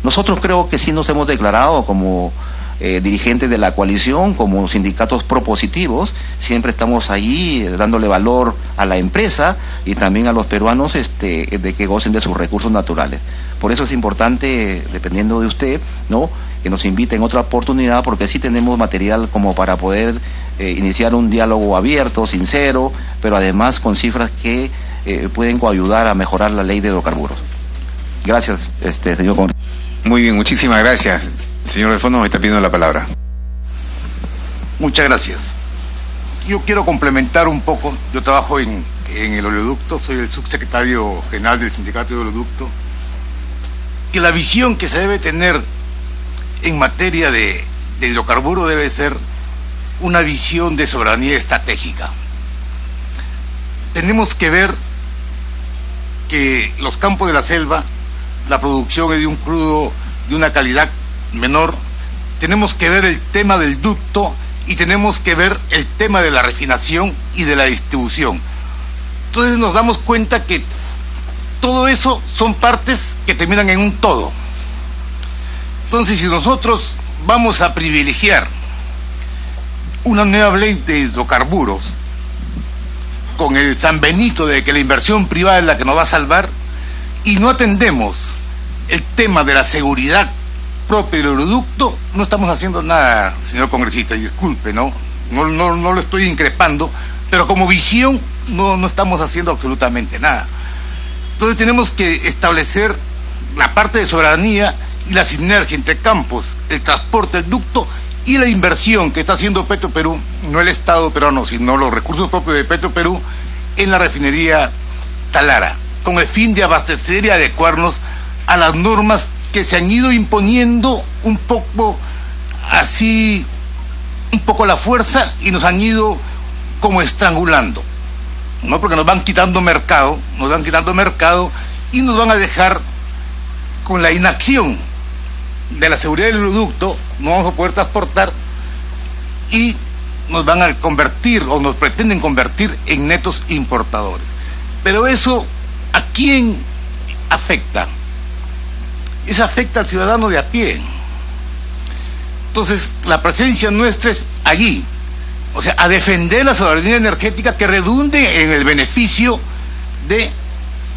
Nosotros creo que sí nos hemos declarado como dirigentes de la coalición, como sindicatos propositivos. Siempre estamos ahí dándole valor a la empresa y también a los peruanos de que gocen de sus recursos naturales. Por eso es importante, dependiendo de usted, ¿no?, que nos invite en otra oportunidad, porque sí tenemos material como para poder iniciar un diálogo abierto, sincero, pero además con cifras que pueden coayudar a mejorar la ley de hidrocarburos. Gracias, señor congresista. Muy bien, muchísimas gracias. Señor del Fondo, me está pidiendo la palabra. Muchas gracias. Yo quiero complementar un poco. Yo trabajo en el oleoducto, soy el subsecretario general del sindicato de oleoducto. Que la visión que se debe tener en materia de hidrocarburo debe ser una visión de soberanía estratégica. Tenemos que ver que los campos de la selva la producción es de un crudo de una calidad menor, tenemos que ver el tema del ducto y tenemos que ver el tema de la refinación y de la distribución. Entonces nos damos cuenta que todo eso son partes que terminan en un todo. Entonces, si nosotros vamos a privilegiar una nueva ley de hidrocarburos con el San Benito de que la inversión privada es la que nos va a salvar, y no atendemos el tema de la seguridad propia del oleoducto, no estamos haciendo nada, señor congresista, disculpe, no lo estoy increpando, pero como visión no estamos haciendo absolutamente nada. Entonces tenemos que establecer la parte de soberanía y la sinergia entre campos, el transporte, el ducto y la inversión que está haciendo Petroperú, no el Estado peruano, sino los recursos propios de Petroperú en la refinería Talara, con el fin de abastecer y adecuarnos a las normas que se han ido imponiendo un poco así, un poco a la fuerza, y nos han ido como estrangulando, ¿no? Porque nos van quitando mercado y nos van a dejar con la inacción de la seguridad del oleoducto, no vamos a poder transportar y nos van a convertir o nos pretenden convertir en netos importadores. Pero eso, ¿a quién afecta? Eso afecta al ciudadano de a pie. Entonces, la presencia nuestra es allí, o sea, a defender la soberanía energética que redunde en el beneficio del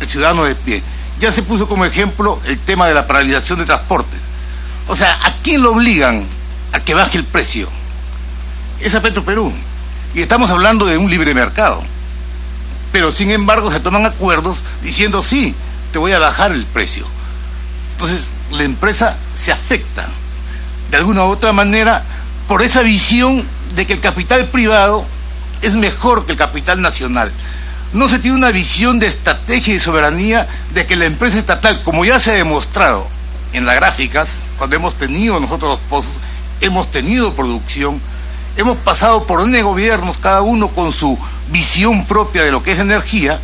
ciudadano de pie. Ya se puso como ejemplo el tema de la paralización de transportes. O sea, ¿a quién lo obligan a que baje el precio? Es a Petroperú. Y estamos hablando de un libre mercado. Pero sin embargo se toman acuerdos diciendo, sí, te voy a bajar el precio. Entonces la empresa se afecta de alguna u otra manera por esa visión de que el capital privado es mejor que el capital nacional. No se tiene una visión de estrategia y soberanía de que la empresa estatal, como ya se ha demostrado en las gráficas, cuando hemos tenido nosotros los pozos, hemos tenido producción, hemos pasado por N gobiernos, cada uno con su visión propia de lo que es energía,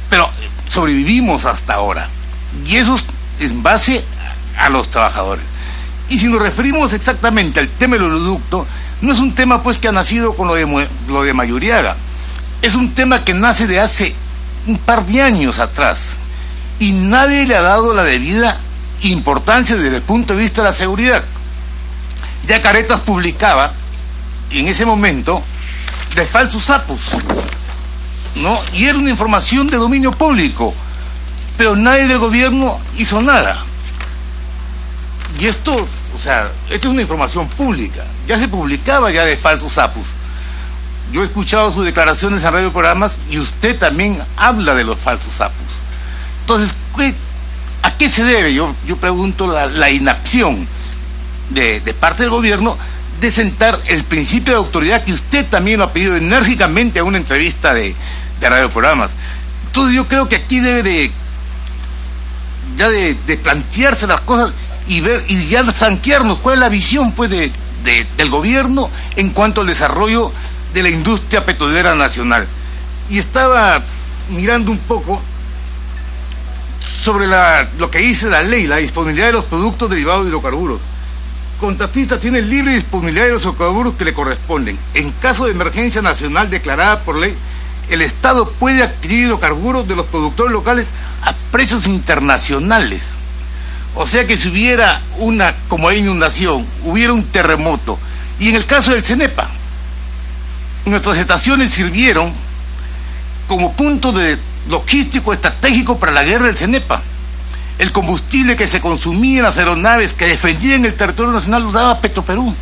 pero sobrevivimos hasta ahora. Y eso es en base a los trabajadores. Y si nos referimos exactamente al tema del oleoducto, no es un tema pues que ha nacido con lo de Mayuriaga, es un tema que nace de hace un par de años atrás, y nadie le ha dado la debida importancia desde el punto de vista de la seguridad. Ya Caretas publicaba en ese momento de falsos sapos, ¿no? Y era una información de dominio público, pero nadie del gobierno hizo nada. Y esto, o sea, esta es una información pública, ya se publicaba ya de falsos sapos. Yo he escuchado sus declaraciones en radioprogramas y usted también habla de los falsos sapos. Entonces, ¿a qué se debe? Yo pregunto la inacción de parte del gobierno de sentar el principio de autoridad que usted también lo ha pedido enérgicamente a una entrevista de radioprogramas. Entonces yo creo que aquí debe de plantearse las cosas y ver y ya franquearnos cuál es la visión pues del gobierno en cuanto al desarrollo de la industria petrolera nacional. Y estaba mirando un poco sobre lo que dice la ley, la disponibilidad de los productos derivados de hidrocarburos. Contratista tiene libre disponibilidad de los hidrocarburos que le corresponden. En caso de emergencia nacional declarada por ley, el Estado puede adquirir hidrocarburos de los productores locales a precios internacionales. O sea que si hubiera como hay inundación, hubiera un terremoto, y en el caso del CENEPA, nuestras estaciones sirvieron como punto de logístico estratégico para la guerra del CENEPA. El combustible que se consumía en las aeronaves que defendían el territorio nacional lo daba Petroperú,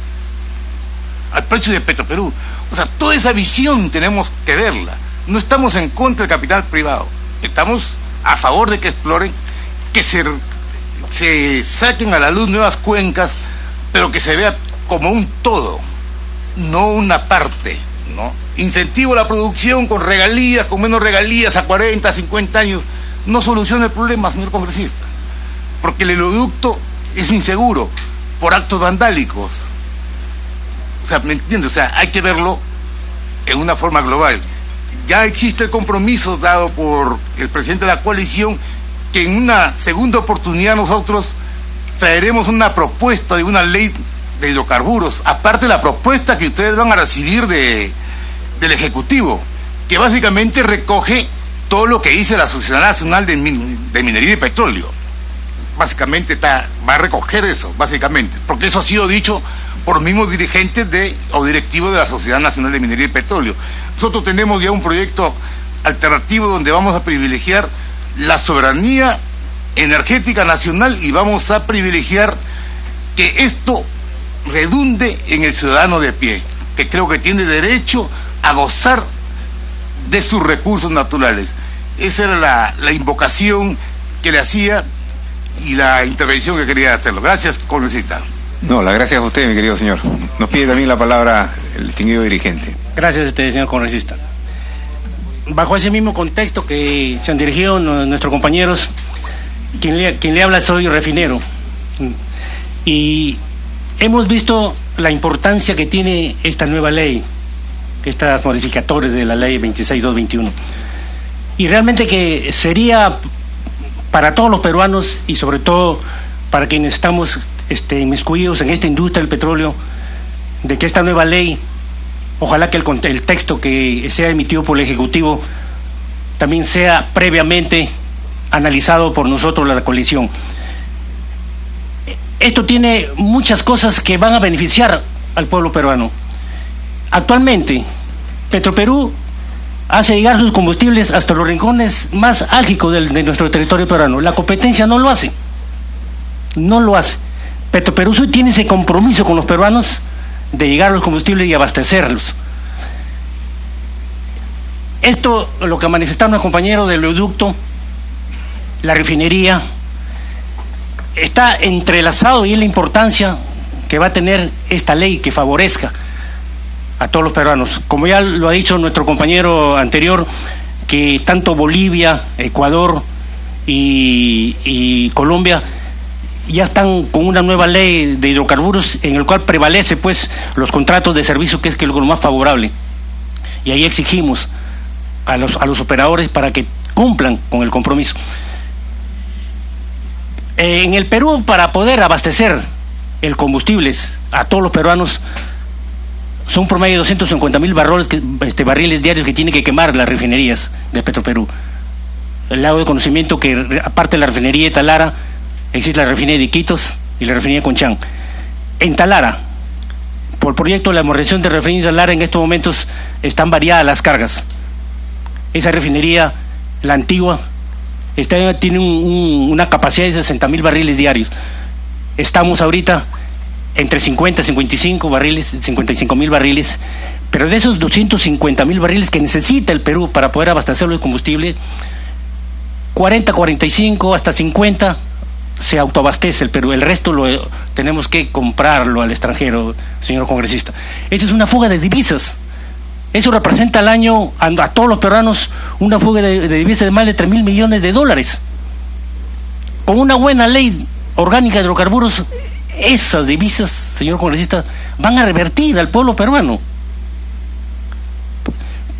al precio de Petroperú. O sea, toda esa visión tenemos que verla. No estamos en contra del capital privado, estamos a favor de que exploren, que se saquen a la luz nuevas cuencas, pero que se vea como un todo, no una parte, ¿no? Incentivo a la producción con regalías, con menos regalías a 40, 50 años, no soluciona el problema, señor congresista, porque el oleoducto es inseguro por actos vandálicos. O sea, ¿me entiende? O sea, hay que verlo en una forma global. Ya existe el compromiso dado por el presidente de la coalición que en una segunda oportunidad nosotros traeremos una propuesta de una ley de hidrocarburos, aparte de la propuesta que ustedes van a recibir del Ejecutivo, que básicamente recoge todo lo que dice la Sociedad Nacional de Minería y Petróleo. Básicamente va a recoger eso, básicamente, porque eso ha sido dicho por los mismos dirigentes o directivos de la Sociedad Nacional de Minería y Petróleo. Nosotros tenemos ya un proyecto alternativo donde vamos a privilegiar la soberanía energética nacional y vamos a privilegiar que esto redunde en el ciudadano de a pie, que creo que tiene derecho a gozar de sus recursos naturales. Esa era la invocación que le hacía y la intervención que quería hacerlo. Gracias, congresista. No, las gracias a usted, mi querido señor. Nos pide también la palabra el distinguido dirigente. Gracias, señor congresista. Bajo ese mismo contexto que se han dirigido nuestros compañeros, quien le habla soy refinero. Y hemos visto la importancia que tiene esta nueva ley, estas modificatorias de la ley 26.221. Y realmente que sería para todos los peruanos y sobre todo para quienes estamos inmiscuidos en esta industria del petróleo, de que esta nueva ley, ojalá que el texto que sea emitido por el Ejecutivo también sea previamente analizado por nosotros, la coalición. Esto tiene muchas cosas que van a beneficiar al pueblo peruano. Actualmente, Petroperú hace llegar sus combustibles hasta los rincones más álgicos de nuestro territorio peruano. La competencia no lo hace. No lo hace. Petroperú tiene ese compromiso con los peruanos de llegar a los combustibles y abastecerlos. Esto, lo que manifestaron los compañeros del oleoducto, la refinería, está entrelazado y es la importancia que va a tener esta ley que favorezca a todos los peruanos. Como ya lo ha dicho nuestro compañero anterior, que tanto Bolivia, Ecuador y Colombia ya están con una nueva ley de hidrocarburos en el cual prevalece pues los contratos de servicio, que es lo más favorable, y ahí exigimos a los operadores para que cumplan con el compromiso. En el Perú, para poder abastecer el combustibles a todos los peruanos, son un promedio de 250,000 barriles diarios que tienen que quemar las refinerías de Petroperú. El lado de conocimiento que, aparte de la refinería de Talara, existe la refinería de Iquitos y la refinería de Conchán. En Talara, por el proyecto de la modernización de la refinería de Talara, en estos momentos están variadas las cargas. Esa refinería, la antigua, tiene una capacidad de 60,000 barriles diarios. Estamos ahorita entre 50 y 55 barriles, 55,000 barriles, pero de esos 250,000 barriles que necesita el Perú para poder abastecerlo de combustible, 40, 45, hasta 50 se autoabastece el Perú, el resto tenemos que comprarlo al extranjero, señor congresista. Esa es una fuga de divisas. Eso representa al año a todos los peruanos una fuga de divisas de más de 3,000 millones de dólares. Con una buena ley orgánica de hidrocarburos, esas divisas, señor congresista, van a revertir al pueblo peruano.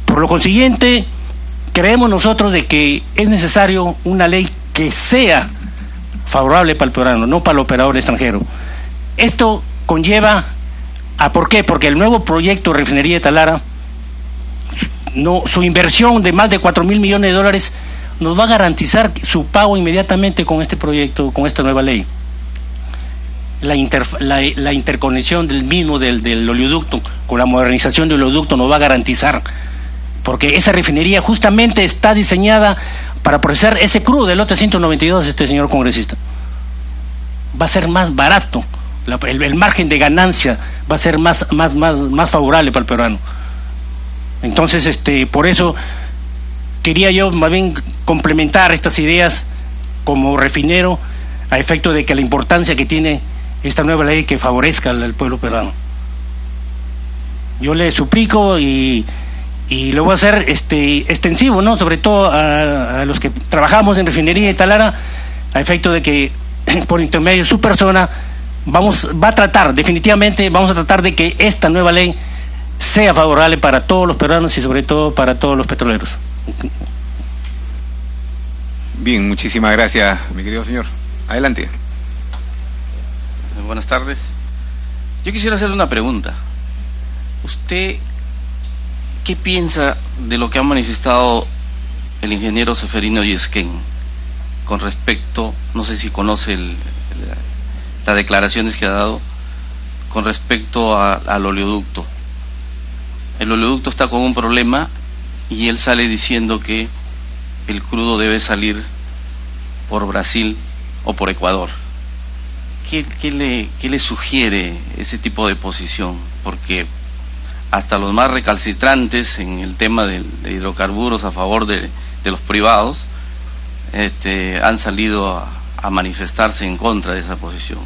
Por lo consiguiente, creemos nosotros de que es necesario una ley que sea favorable para el peruano, no para el operador extranjero. Esto conlleva ¿por qué? Porque el nuevo proyecto de refinería de Talara, su inversión de más de 4,000 millones de dólares nos va a garantizar su pago inmediatamente con este proyecto, con esta nueva ley. La interconexión del mismo del oleoducto con la modernización del oleoducto nos va a garantizar, porque esa refinería justamente está diseñada para procesar ese crudo del lote 192, señor congresista. Va a ser más barato, el margen de ganancia va a ser más favorable para el peruano. Entonces, por eso quería yo más bien complementar estas ideas como refinero, a efecto de que la importancia que tiene esta nueva ley que favorezca al pueblo peruano. Yo le suplico y lo voy a hacer extensivo, ¿no? Sobre todo a los que trabajamos en refinería de Talara, a efecto de que por intermedio de su persona definitivamente vamos a tratar de que esta nueva ley sea favorable para todos los peruanos y sobre todo para todos los petroleros. Bien, muchísimas gracias, mi querido señor. Adelante. Buenas tardes. Yo quisiera hacerle una pregunta. ¿Usted qué piensa de lo que ha manifestado el ingeniero Seferino Yesquén con respecto, no sé si conoce las declaraciones que ha dado con respecto al oleoducto? El oleoducto está con un problema y él sale diciendo que el crudo debe salir por Brasil o por Ecuador. ¿Qué le sugiere ese tipo de posición? Porque hasta los más recalcitrantes en el tema de hidrocarburos a favor de los privados han salido a manifestarse en contra de esa posición.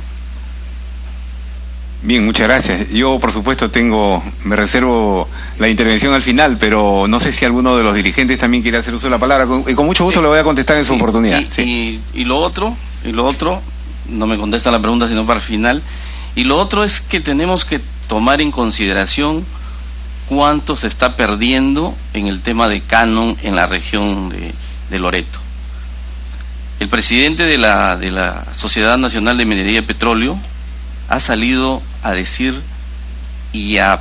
Bien, muchas gracias. Yo, por supuesto, me reservo la intervención al final, pero no sé si alguno de los dirigentes también quiere hacer uso de la palabra. Con mucho gusto le voy a contestar en su oportunidad. Y lo otro, no me contesta la pregunta sino para el final, y lo otro es que tenemos que tomar en consideración cuánto se está perdiendo en el tema de canon en la región de Loreto. El presidente de la Sociedad Nacional de Minería y Petróleo ha salido a decir y a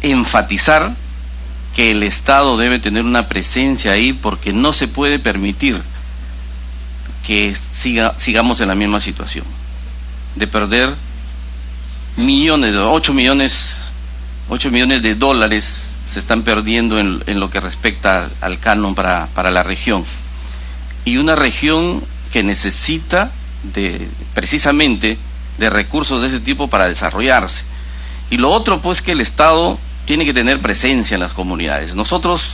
enfatizar que el Estado debe tener una presencia ahí, porque no se puede permitir que sigamos en la misma situación de perder 8 millones de dólares se están perdiendo en lo que respecta al canon para la región, y una región que necesita precisamente de recursos de ese tipo para desarrollarse. Y lo otro, pues, que el Estado tiene que tener presencia en las comunidades. Nosotros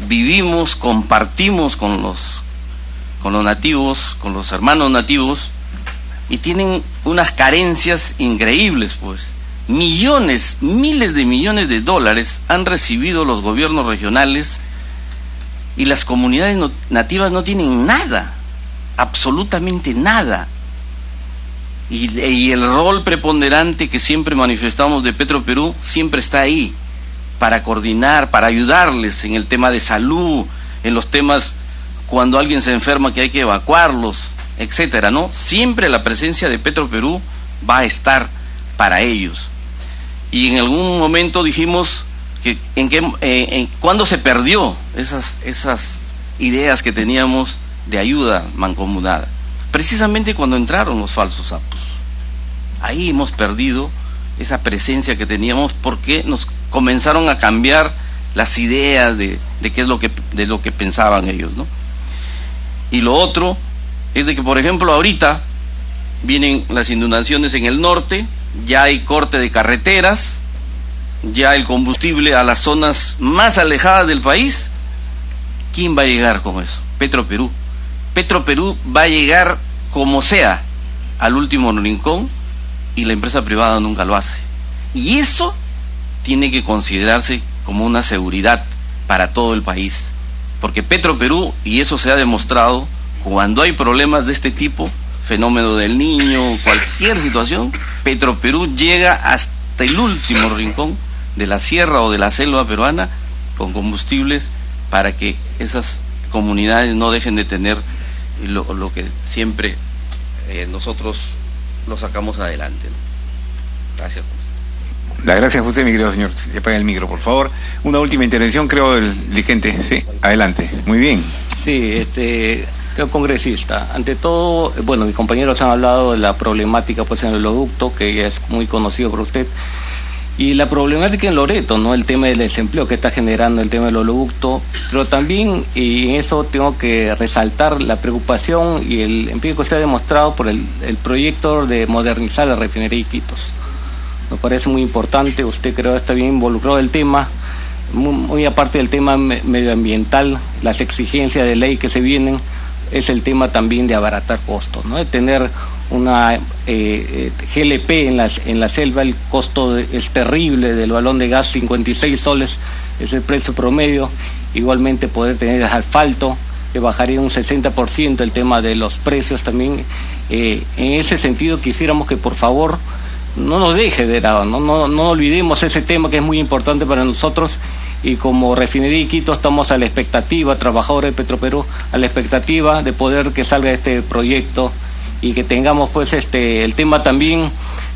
vivimos, compartimos con los nativos, con los hermanos nativos, y tienen unas carencias increíbles, pues. Miles de millones de dólares han recibido los gobiernos regionales, y las comunidades nativas no tienen nada, absolutamente nada. Y el rol preponderante que siempre manifestamos de Petroperú siempre está ahí, para coordinar, para ayudarles en el tema de salud, en los temas cuando alguien se enferma que hay que evacuarlos, etcétera, ¿no? Siempre la presencia de Petroperú va a estar para ellos. Y en algún momento dijimos que ¿cuándo se perdió esas ideas que teníamos de ayuda mancomunada? Precisamente cuando entraron los falsos sapos. Ahí hemos perdido esa presencia que teníamos, porque nos comenzaron a cambiar las ideas de qué es lo que pensaban ellos, ¿no? Y lo otro es de que, por ejemplo, ahorita vienen las inundaciones en el norte, ya hay corte de carreteras, ya el combustible a las zonas más alejadas del país. ¿Quién va a llegar con eso? Petroperú. Petroperú va a llegar como sea al último rincón, y la empresa privada nunca lo hace. Y eso tiene que considerarse como una seguridad para todo el país, porque Petroperú, y eso se ha demostrado, cuando hay problemas de este tipo, fenómeno del Niño, cualquier situación, Petroperú llega hasta el último rincón de la sierra o de la selva peruana con combustibles, para que esas comunidades no dejen de tener lo que siempre nosotros lo sacamos adelante, ¿no? Gracias. La gracias a usted, mi querido señor. Apaga el micro, por favor. Una última intervención, creo, del dirigente. Sí, adelante. Muy bien. Sí, creo, congresista. Ante todo, bueno, mis compañeros han hablado de la problemática, pues, en el oleoducto, que ya es muy conocido por usted, y la problemática en Loreto, ¿no? El tema del desempleo que está generando el tema del oleoducto, pero también, y en eso tengo que resaltar la preocupación y el empeño que usted ha demostrado por el proyecto de modernizar la refinería de Iquitos. Me parece muy importante, usted creo está bien involucrado en el tema, muy aparte del tema medioambiental, las exigencias de ley que se vienen, es el tema también de abaratar costos, ¿no? De tener una GLP en la selva, el costo es terrible del balón de gas, 56 soles es el precio promedio. Igualmente poder tener asfalto, que bajaría un 60% el tema de los precios también. En ese sentido quisiéramos que por favor no nos deje de lado, no olvidemos ese tema que es muy importante para nosotros, y como Refinería Iquitos estamos a la expectativa, trabajadores de Petroperú, a la expectativa de poder que salga este proyecto y que tengamos pues el tema también,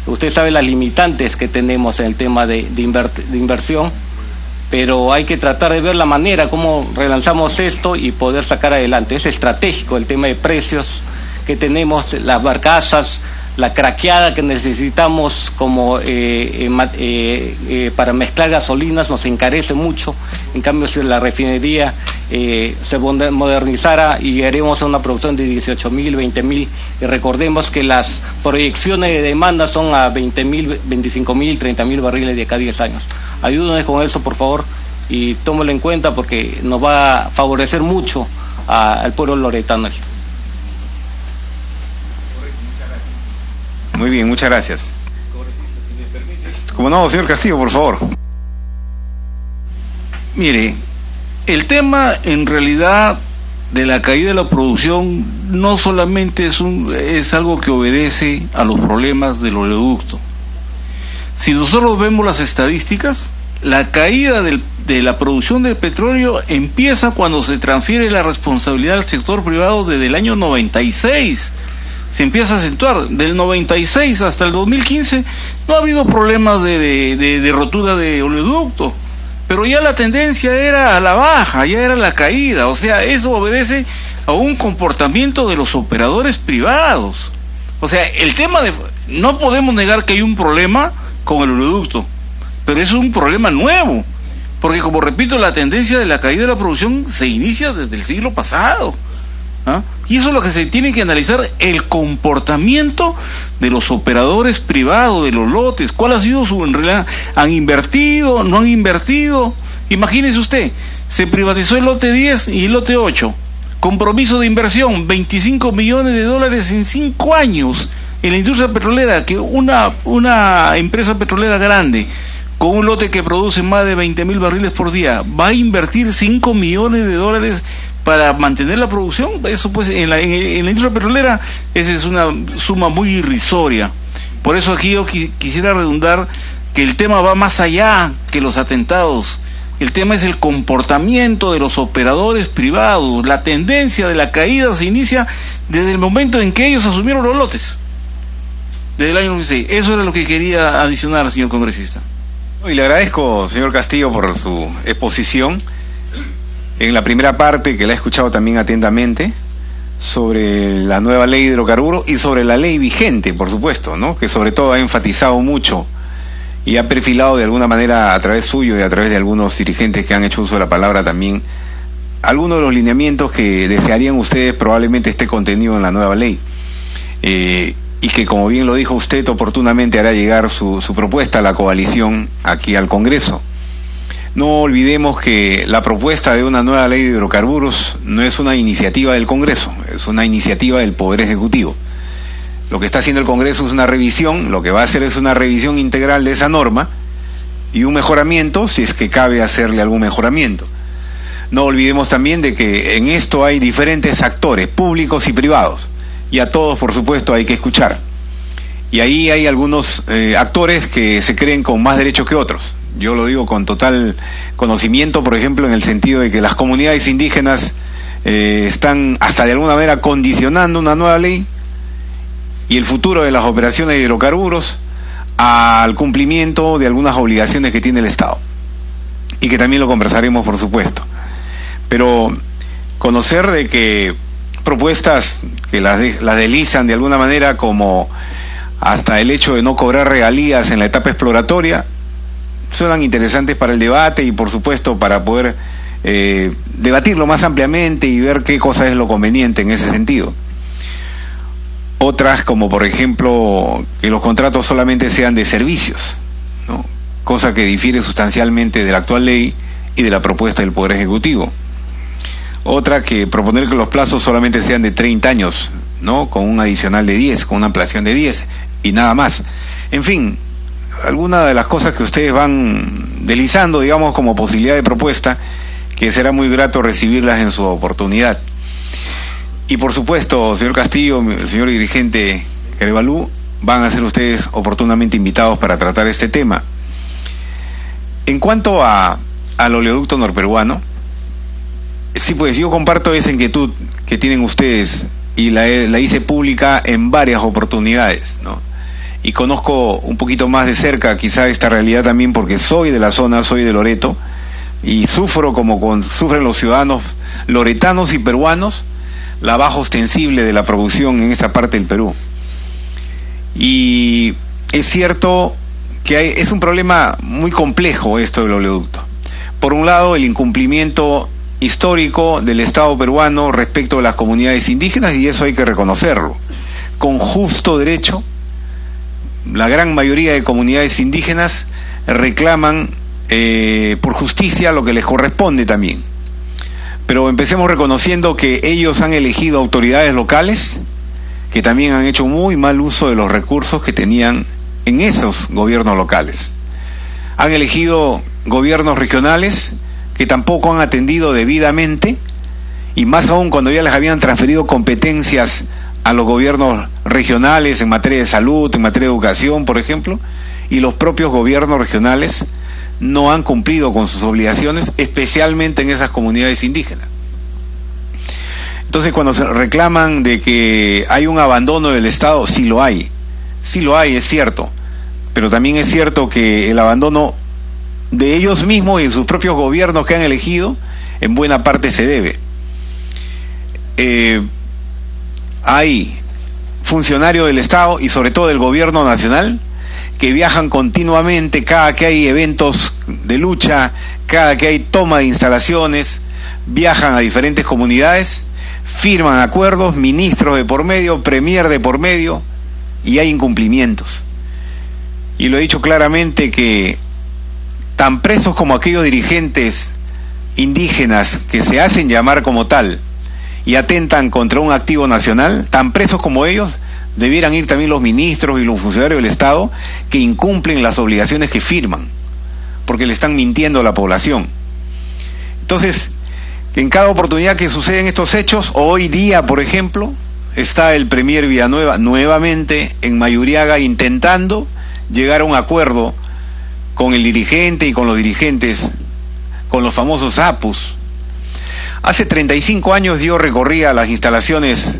usted sabe las limitantes que tenemos en el tema de inversión, pero hay que tratar de ver la manera como relanzamos esto y poder sacar adelante. Es estratégico el tema de precios que tenemos, las barcazas, la craqueada que necesitamos como para mezclar gasolinas nos encarece mucho. En cambio, si la refinería se modernizara y haremos una producción de 18.000, 20.000, y recordemos que las proyecciones de demanda son a 20.000, 25.000, 30.000 barriles de cada 10 años. Ayúdenos con eso, por favor, y tómelo en cuenta porque nos va a favorecer mucho al pueblo loretano. Muy bien, muchas gracias. Como no, señor Castillo, por favor. Mire, el tema en realidad de la caída de la producción no solamente es algo que obedece a los problemas del oleoducto. Si nosotros vemos las estadísticas, la caída de la producción del petróleo empieza cuando se transfiere la responsabilidad al sector privado desde el año 96. Se empieza a acentuar. Del 96 hasta el 2015 no ha habido problemas de rotura de oleoducto, pero ya la tendencia era a la baja, ya era la caída. O sea, eso obedece a un comportamiento de los operadores privados. O sea, el tema no podemos negar que hay un problema con el oleoducto, pero es un problema nuevo, porque como repito, la tendencia de la caída de la producción se inicia desde el siglo pasado. ¿Ah? Y eso es lo que se tiene que analizar, el comportamiento de los operadores privados, de los lotes, cuál ha sido en realidad, han invertido, no han invertido. Imagínese usted, se privatizó el lote 10 y el lote 8, compromiso de inversión, $25 millones en 5 años, en la industria petrolera, que una empresa petrolera grande, con un lote que produce más de 20.000 barriles por día, va a invertir $5 millones para mantener la producción. Eso pues en la industria petrolera esa es una suma muy irrisoria. Por eso aquí yo quisiera redundar que el tema va más allá que los atentados. El tema es el comportamiento de los operadores privados. La tendencia de la caída se inicia desde el momento en que ellos asumieron los lotes, desde el año 2006. Eso era lo que quería adicionar, señor congresista. Y le agradezco, señor Castillo, por su exposición. En la primera parte, que la he escuchado también atentamente, sobre la nueva ley de hidrocarburos y sobre la ley vigente, por supuesto, ¿no? Que sobre todo ha enfatizado mucho y ha perfilado de alguna manera a través suyo y a través de algunos dirigentes que han hecho uso de la palabra también, algunos de los lineamientos que desearían ustedes probablemente esté contenido en la nueva ley. Y que, como bien lo dijo usted, oportunamente hará llegar su propuesta a la coalición aquí al Congreso. No olvidemos que la propuesta de una nueva ley de hidrocarburos no es una iniciativa del Congreso, es una iniciativa del Poder Ejecutivo. Lo que está haciendo el Congreso es una revisión, lo que va a hacer es una revisión integral de esa norma y un mejoramiento, si es que cabe hacerle algún mejoramiento. No olvidemos también de que en esto hay diferentes actores, públicos y privados, y a todos, por supuesto, hay que escuchar. Y ahí hay algunos actores que se creen con más derechos que otros. Yo lo digo con total conocimiento, por ejemplo, en el sentido de que las comunidades indígenas están hasta de alguna manera condicionando una nueva ley y el futuro de las operaciones de hidrocarburos al cumplimiento de algunas obligaciones que tiene el Estado. Y que también lo conversaremos, por supuesto. Pero conocer de que propuestas que las deslizan de alguna manera, como hasta el hecho de no cobrar regalías en la etapa exploratoria, suenan interesantes para el debate y por supuesto para poder debatirlo más ampliamente y ver qué cosa es lo conveniente en ese sentido. Otras, como por ejemplo que los contratos solamente sean de servicios, ¿no? Cosa que difiere sustancialmente de la actual ley y de la propuesta del Poder Ejecutivo. Otra, que proponer que los plazos solamente sean de 30 años, ¿no? Con un adicional de 10, con una ampliación de 10 y nada más. En fin, algunas de las cosas que ustedes van deslizando, digamos, como posibilidad de propuesta, que será muy grato recibirlas en su oportunidad. Y por supuesto, señor Castillo, señor dirigente Carebalú, van a ser ustedes oportunamente invitados para tratar este tema. En cuanto a al oleoducto norperuano. Sí, pues yo comparto esa inquietud que tienen ustedes y la hice pública en varias oportunidades, ¿no? Y conozco un poquito más de cerca quizá esta realidad también porque soy de la zona, soy de Loreto, y sufro como sufren los ciudadanos loretanos y peruanos la baja ostensible de la producción en esta parte del Perú. Y es cierto que es un problema muy complejo esto del oleoducto. Por un lado, el incumplimiento histórico del Estado peruano respecto a las comunidades indígenas, y eso hay que reconocerlo. Con justo derecho, la gran mayoría de comunidades indígenas reclaman por justicia lo que les corresponde también. Pero empecemos reconociendo que ellos han elegido autoridades locales que también han hecho muy mal uso de los recursos que tenían en esos gobiernos locales. Han elegido gobiernos regionales que tampoco han atendido debidamente, y más aún cuando ya les habían transferido competencias a los gobiernos regionales en materia de salud, en materia de educación, por ejemplo, y los propios gobiernos regionales no han cumplido con sus obligaciones, especialmente en esas comunidades indígenas. Entonces, cuando se reclaman de que hay un abandono del Estado, sí lo hay, es cierto, pero también es cierto que el abandono de ellos mismos y de sus propios gobiernos que han elegido, en buena parte se debe. Hay funcionarios del Estado y sobre todo del gobierno nacional que viajan continuamente cada que hay eventos de lucha, cada que hay toma de instalaciones, viajan a diferentes comunidades, firman acuerdos, ministros de por medio, premier de por medio, y hay incumplimientos. Y lo he dicho claramente que tan presos como aquellos dirigentes indígenas que se hacen llamar como tal y atentan contra un activo nacional, tan presos como ellos debieran ir también los ministros y los funcionarios del Estado que incumplen las obligaciones que firman, porque le están mintiendo a la población. Entonces, en cada oportunidad que suceden estos hechos, hoy día, por ejemplo, está el premier Villanueva nuevamente en Mayuriaga intentando llegar a un acuerdo con el dirigente y con los dirigentes, con los famosos APUs. Hace 35 años yo recorría las instalaciones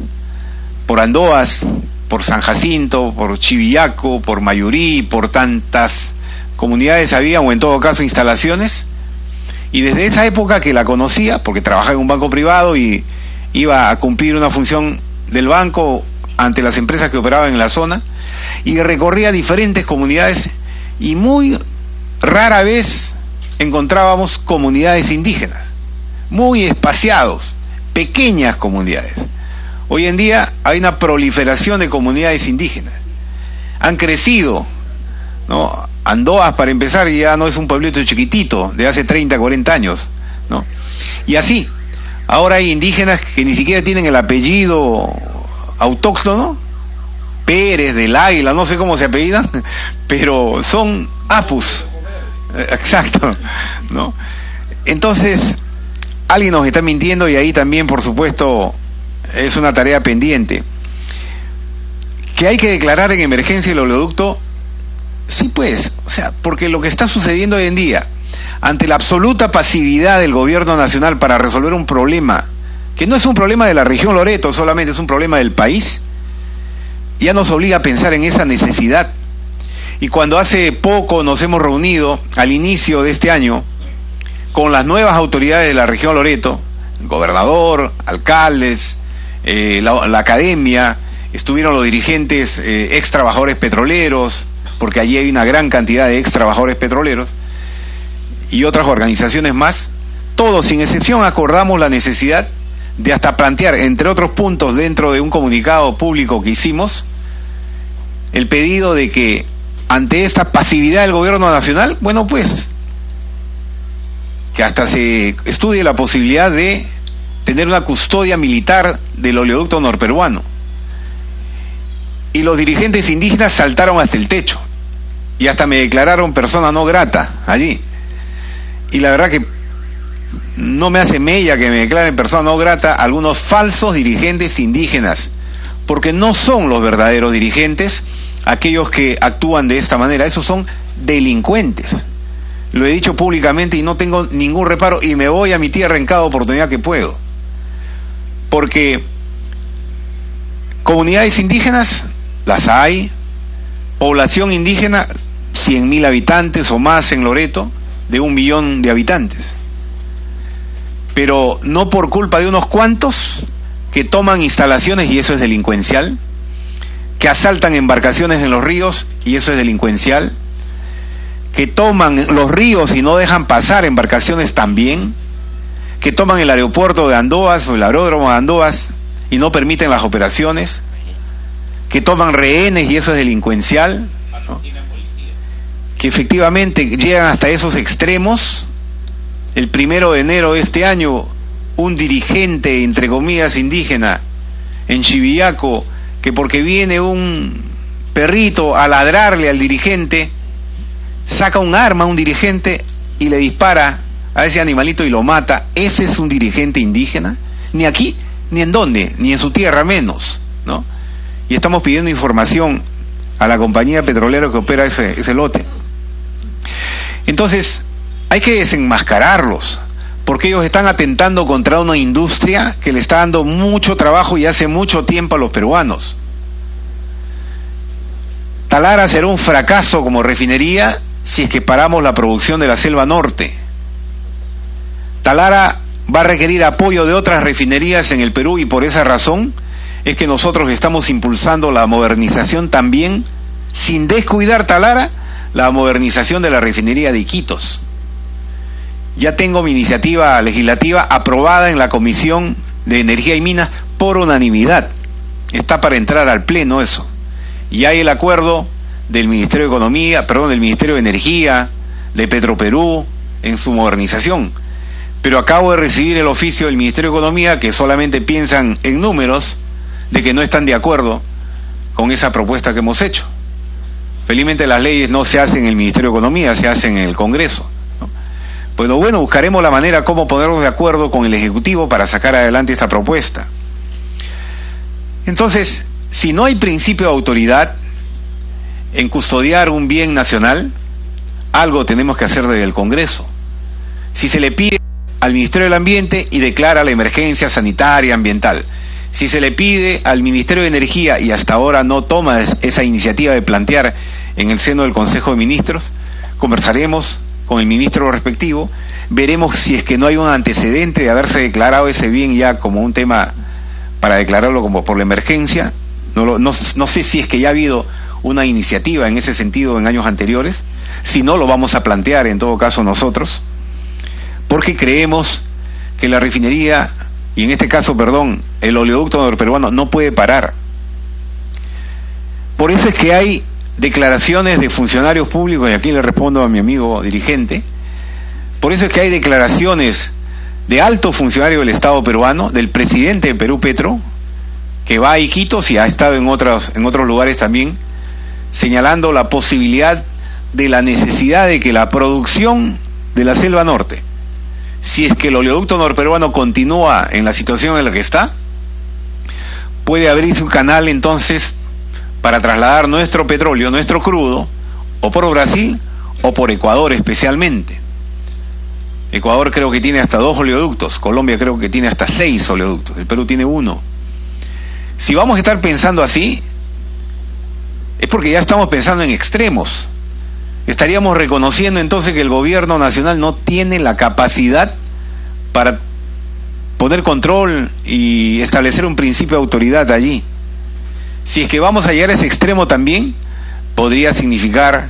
por Andoas, por San Jacinto, por Chivillaco, por Mayurí, por tantas comunidades había, o en todo caso instalaciones, y desde esa época que la conocía, porque trabajaba en un banco privado y iba a cumplir una función del banco ante las empresas que operaban en la zona, y recorría diferentes comunidades, y muy rara vez encontrábamos comunidades indígenas, muy espaciados, pequeñas comunidades. Hoy en día hay una proliferación de comunidades indígenas. Han crecido, ¿no? Andoas, para empezar, ya no es un pueblito chiquitito de hace 30, 40 años, ¿no? Y así, ahora hay indígenas que ni siquiera tienen el apellido autóctono, Pérez, del Águila, no sé cómo se apellidan, pero son apus. Exacto, ¿no? Entonces, alguien nos está mintiendo, y ahí también, por supuesto, es una tarea pendiente. ¿Que hay que declarar en emergencia el oleoducto? Sí, pues, o sea, porque lo que está sucediendo hoy en día, ante la absoluta pasividad del gobierno nacional para resolver un problema, que no es un problema de la región Loreto solamente, es un problema del país, ya nos obliga a pensar en esa necesidad. Y cuando hace poco nos hemos reunido, al inicio de este año, con las nuevas autoridades de la región Loreto, el gobernador, alcaldes, la academia, estuvieron los dirigentes ex trabajadores petroleros, porque allí hay una gran cantidad de ex trabajadores petroleros, y otras organizaciones más. Todos, sin excepción, acordamos la necesidad de hasta plantear, entre otros puntos dentro de un comunicado público que hicimos, el pedido de que ante esta pasividad del gobierno nacional, bueno, pues, que hasta se estudie la posibilidad de tener una custodia militar del oleoducto norperuano. Y los dirigentes indígenas saltaron hasta el techo y hasta me declararon persona no grata allí. Y la verdad que no me hace mella que me declaren persona no grata algunos falsos dirigentes indígenas, porque no son los verdaderos dirigentes aquellos que actúan de esta manera. Esos son delincuentes. lo he dicho públicamente y no tengo ningún reparo y me voy a mi tierra en cada oportunidad que puedo. Porque comunidades indígenas las hay, población indígena 100.000 habitantes o más en Loreto, de 1 millón de habitantes. Pero no por culpa de unos cuantos que toman instalaciones y eso es delincuencial, que asaltan embarcaciones en los ríos y eso es delincuencial, que toman los ríos y no dejan pasar embarcaciones también, que toman el aeropuerto de Andoas o el aeródromo de Andoas y no permiten las operaciones, que toman rehenes y eso es delincuencial, ¿no? Que efectivamente llegan hasta esos extremos. El 1 de enero de este año, un dirigente, entre comillas, indígena en Chivillaco, que porque viene un perrito a ladrarle al dirigente, saca un arma a un dirigente y le dispara a ese animalito y lo mata. ¿Ese es un dirigente indígena? Ni aquí, ni en dónde, ni en su tierra menos, ¿no? Y estamos pidiendo información a la compañía petrolera que opera ese lote. Entonces, hay que desenmascararlos, porque ellos están atentando contra una industria que le está dando mucho trabajo y hace mucho tiempo a los peruanos. Talara será un fracaso como refinería si es que paramos la producción de la selva norte. Talara va a requerir apoyo de otras refinerías en el Perú y por esa razón es que nosotros estamos impulsando la modernización también, sin descuidar Talara, la modernización de la refinería de Iquitos. Ya tengo mi iniciativa legislativa aprobada en la Comisión de Energía y Minas por unanimidad. Está para entrar al Pleno eso. Y hay el acuerdo del Ministerio de Economía, del Ministerio de Energía, de Petroperú, en su modernización. Pero acabo de recibir el oficio del Ministerio de Economía que solamente piensan en números, de que no están de acuerdo con esa propuesta que hemos hecho. Felizmente las leyes no se hacen en el Ministerio de Economía, se hacen en el Congreso, ¿no? Pues bueno, buscaremos la manera cómo ponernos de acuerdo con el Ejecutivo para sacar adelante esta propuesta. Entonces, si no hay principio de autoridad en custodiar un bien nacional, algo tenemos que hacer desde el Congreso. Si se le pide al Ministerio del Ambiente y declara la emergencia sanitaria ambiental, si se le pide al Ministerio de Energía y hasta ahora no toma esa iniciativa de plantear en el seno del Consejo de Ministros, conversaremos con el ministro respectivo, veremos si es que no hay un antecedente de haberse declarado ese bien ya como un tema para declararlo como por la emergencia. No sé si es que ya ha habido una iniciativa en ese sentido en años anteriores. Si no, lo vamos a plantear en todo caso nosotros, porque creemos que la refinería, y en este caso, el oleoducto norperuano no puede parar. Por eso es que hay declaraciones de funcionarios públicos, y aquí le respondo a mi amigo dirigente, por eso es que hay declaraciones de altos funcionarios del Estado peruano, del presidente de Perú, Petro, que va a Iquitos y ha estado en otros lugares también, señalando la posibilidad de la necesidad de que la producción de la selva norte, si es que el oleoducto norperuano continúa en la situación en la que está, puede abrirse un canal entonces para trasladar nuestro petróleo, nuestro crudo, o por Brasil o por Ecuador especialmente. Ecuador creo que tiene hasta 2 oleoductos, Colombia creo que tiene hasta 6 oleoductos, el Perú tiene 1. Si vamos a estar pensando así, es porque ya estamos pensando en extremos. Estaríamos reconociendo entonces que el gobierno nacional no tiene la capacidad para poner control y establecer un principio de autoridad allí. Si es que vamos a llegar a ese extremo también, podría significar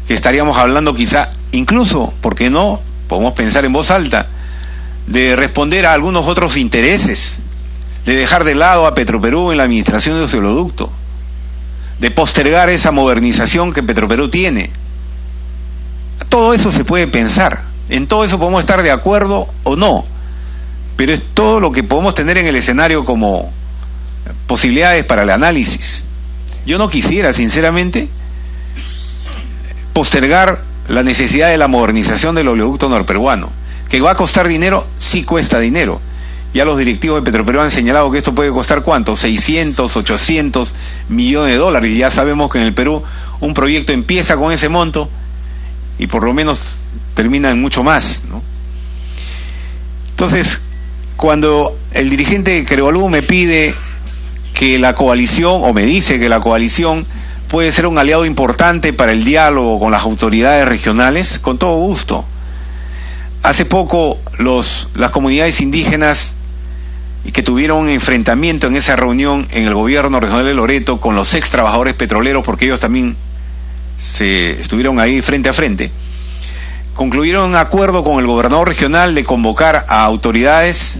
que estaríamos hablando quizá, incluso, ¿por qué no? Podemos pensar en voz alta, de responder a algunos otros intereses, de dejar de lado a Petroperú en la administración de su oleoducto, de postergar esa modernización que Petroperú tiene. Todo eso se puede pensar, en todo eso podemos estar de acuerdo o no, pero es todo lo que podemos tener en el escenario como posibilidades para el análisis. Yo no quisiera, sinceramente, postergar la necesidad de la modernización del oleoducto norperuano, que va a costar dinero, sí cuesta dinero. Ya los directivos de Petroperú han señalado que esto puede costar ¿cuánto? 600, 800 millones de dólares. Y ya sabemos que en el Perú un proyecto empieza con ese monto y por lo menos termina en mucho más, ¿no? Entonces, cuando el dirigente Querevalú me pide que la coalición, o me dice que la coalición puede ser un aliado importante para el diálogo con las autoridades regionales, con todo gusto. Hace poco las comunidades indígenas y que tuvieron un enfrentamiento en esa reunión en el gobierno regional de Loreto con los ex trabajadores petroleros, porque ellos también estuvieron ahí frente a frente, concluyeron un acuerdo con el gobernador regional de convocar a autoridades.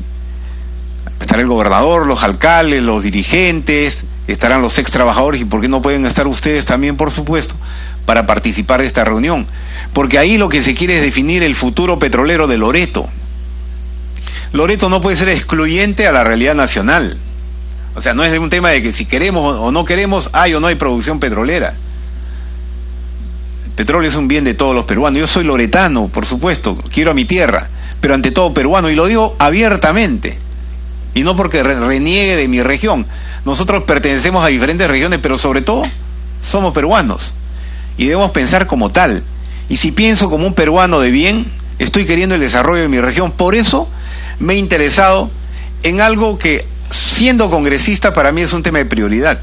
Estará el gobernador, los alcaldes, los dirigentes, estarán los ex trabajadores, y por qué no pueden estar ustedes también, por supuesto, para participar de esta reunión, porque ahí lo que se quiere es definir el futuro petrolero de Loreto. Loreto no puede ser excluyente a la realidad nacional. O sea, no es un tema de que si queremos o no queremos, hay o no hay producción petrolera. El petróleo es un bien de todos los peruanos. Yo soy loretano, por supuesto, quiero a mi tierra, pero ante todo peruano, y lo digo abiertamente, y no porque reniegue de mi región. Nosotros pertenecemos a diferentes regiones, pero sobre todo somos peruanos, y debemos pensar como tal. Y si pienso como un peruano de bien, estoy queriendo el desarrollo de mi región. Por eso me he interesado en algo que, siendo congresista, para mí es un tema de prioridad.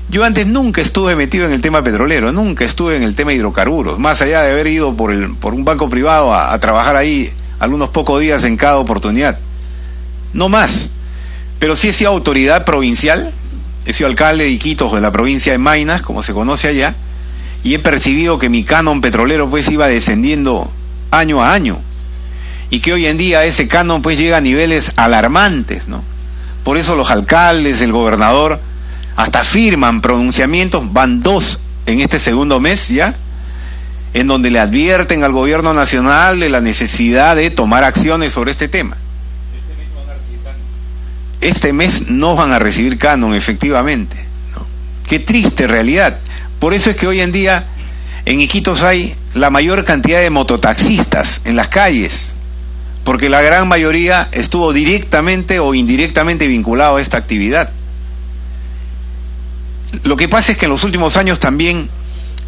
Yo antes nunca estuve metido en el tema petrolero, nunca estuve en el tema de hidrocarburos, más allá de haber ido por un banco privado a trabajar ahí algunos pocos días en cada oportunidad. No más. Pero sí he sido autoridad provincial, he sido alcalde de Iquitos, de la provincia de Maynas, como se conoce allá, y he percibido que mi canon petrolero pues iba descendiendo año a año, y que hoy en día ese canon pues llega a niveles alarmantes, ¿no? Por eso los alcaldes, el gobernador, hasta firman pronunciamientos, van 2 en este segundo mes ya, en donde le advierten al gobierno nacional de la necesidad de tomar acciones sobre este tema. Este mes no van a recibir canon, efectivamente, ¿no? Qué triste realidad. Por eso es que hoy en día en Iquitos hay la mayor cantidad de mototaxistas en las calles, porque la gran mayoría estuvo directamente o indirectamente vinculado a esta actividad. Lo que pasa es que en los últimos años también,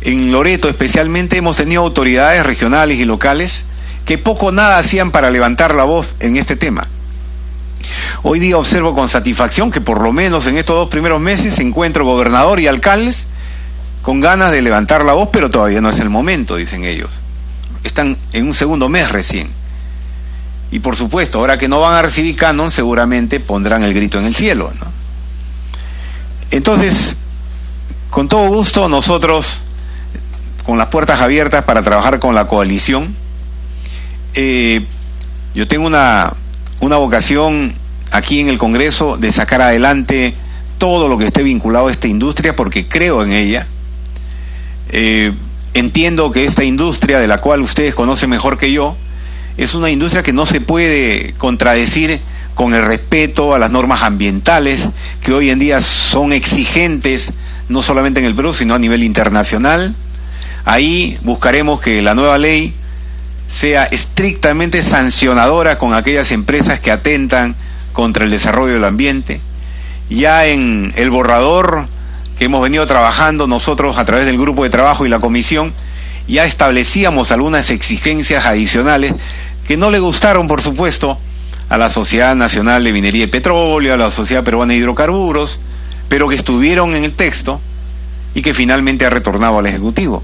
en Loreto especialmente, hemos tenido autoridades regionales y locales que poco o nada hacían para levantar la voz en este tema. Hoy día observo con satisfacción que por lo menos en estos 2 primeros meses encuentro gobernador y alcaldes con ganas de levantar la voz, pero todavía no es el momento, dicen ellos. Están en un segundo mes recién. Y por supuesto, ahora que no van a recibir canon, seguramente pondrán el grito en el cielo, ¿no? Entonces, con todo gusto, nosotros, con las puertas abiertas para trabajar con la coalición, yo tengo una vocación aquí en el Congreso de sacar adelante todo lo que esté vinculado a esta industria, porque creo en ella. Entiendo que esta industria, de la cual ustedes conocen mejor que yo, es una industria que no se puede contradecir con el respeto a las normas ambientales, que hoy en día son exigentes, no solamente en el Perú, sino a nivel internacional. Ahí buscaremos que la nueva ley sea estrictamente sancionadora con aquellas empresas que atentan contra el desarrollo del ambiente. Ya en el borrador que hemos venido trabajando nosotros a través del grupo de trabajo y la comisión, ya establecíamos algunas exigencias adicionales que no le gustaron, por supuesto, a la Sociedad Nacional de Minería y Petróleo, a la Sociedad Peruana de Hidrocarburos, pero que estuvieron en el texto y que finalmente ha retornado al Ejecutivo.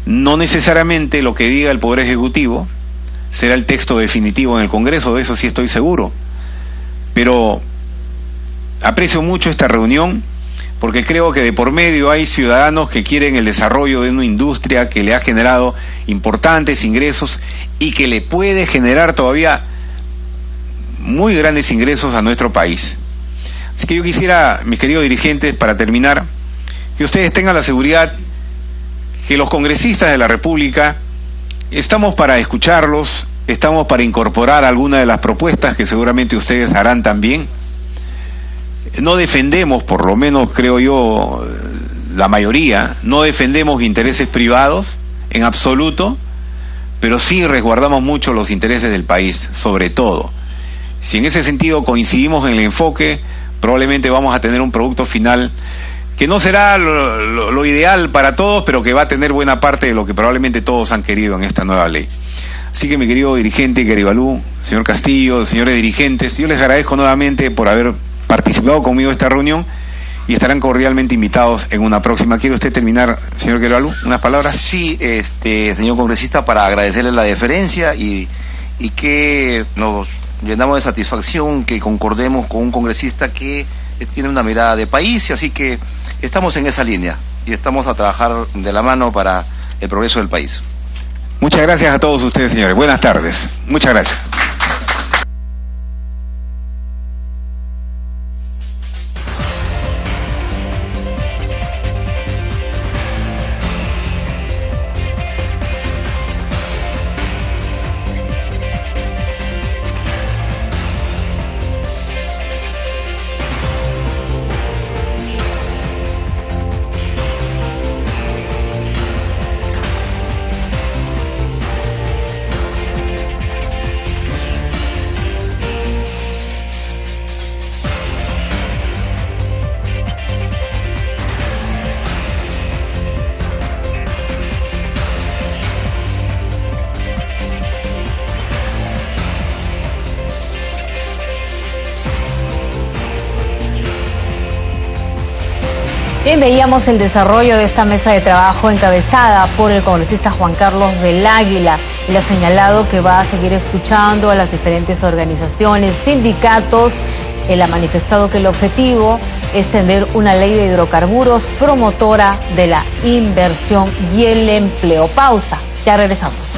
No necesariamente lo que diga el Poder Ejecutivo será el texto definitivo en el Congreso, de eso sí estoy seguro, pero aprecio mucho esta reunión porque creo que de por medio hay ciudadanos que quieren el desarrollo de una industria que le ha generado importantes ingresos y que le puede generar todavía muy grandes ingresos a nuestro país. Así que yo quisiera, mis queridos dirigentes, para terminar, que ustedes tengan la seguridad que los congresistas de la República estamos para escucharlos, estamos para incorporar algunas de las propuestas que seguramente ustedes harán también. No defendemos, por lo menos creo yo, la mayoría, no defendemos intereses privados en absoluto, pero sí resguardamos mucho los intereses del país, sobre todo. Si en ese sentido coincidimos en el enfoque, probablemente vamos a tener un producto final que no será lo ideal para todos, pero que va a tener buena parte de lo que probablemente todos han querido en esta nueva ley. Así que mi querido dirigente Garibalú, señor Castillo, señores dirigentes, yo les agradezco nuevamente por haber participado conmigo en esta reunión y estarán cordialmente invitados en una próxima. ¿Quiere usted terminar, señor Garibalú, unas palabras? Sí, señor congresista, para agradecerle la deferencia y que nos llenamos de satisfacción que concordemos con un congresista que tiene una mirada de país, y así que estamos en esa línea y estamos a trabajar de la mano para el progreso del país. Muchas gracias a todos ustedes, señores. Buenas tardes. Muchas gracias. Bien, veíamos el desarrollo de esta mesa de trabajo encabezada por el congresista Juan Carlos del Águila. Él ha señalado que va a seguir escuchando a las diferentes organizaciones, sindicatos. Él ha manifestado que el objetivo es tener una ley de hidrocarburos promotora de la inversión y el empleo. Pausa, ya regresamos.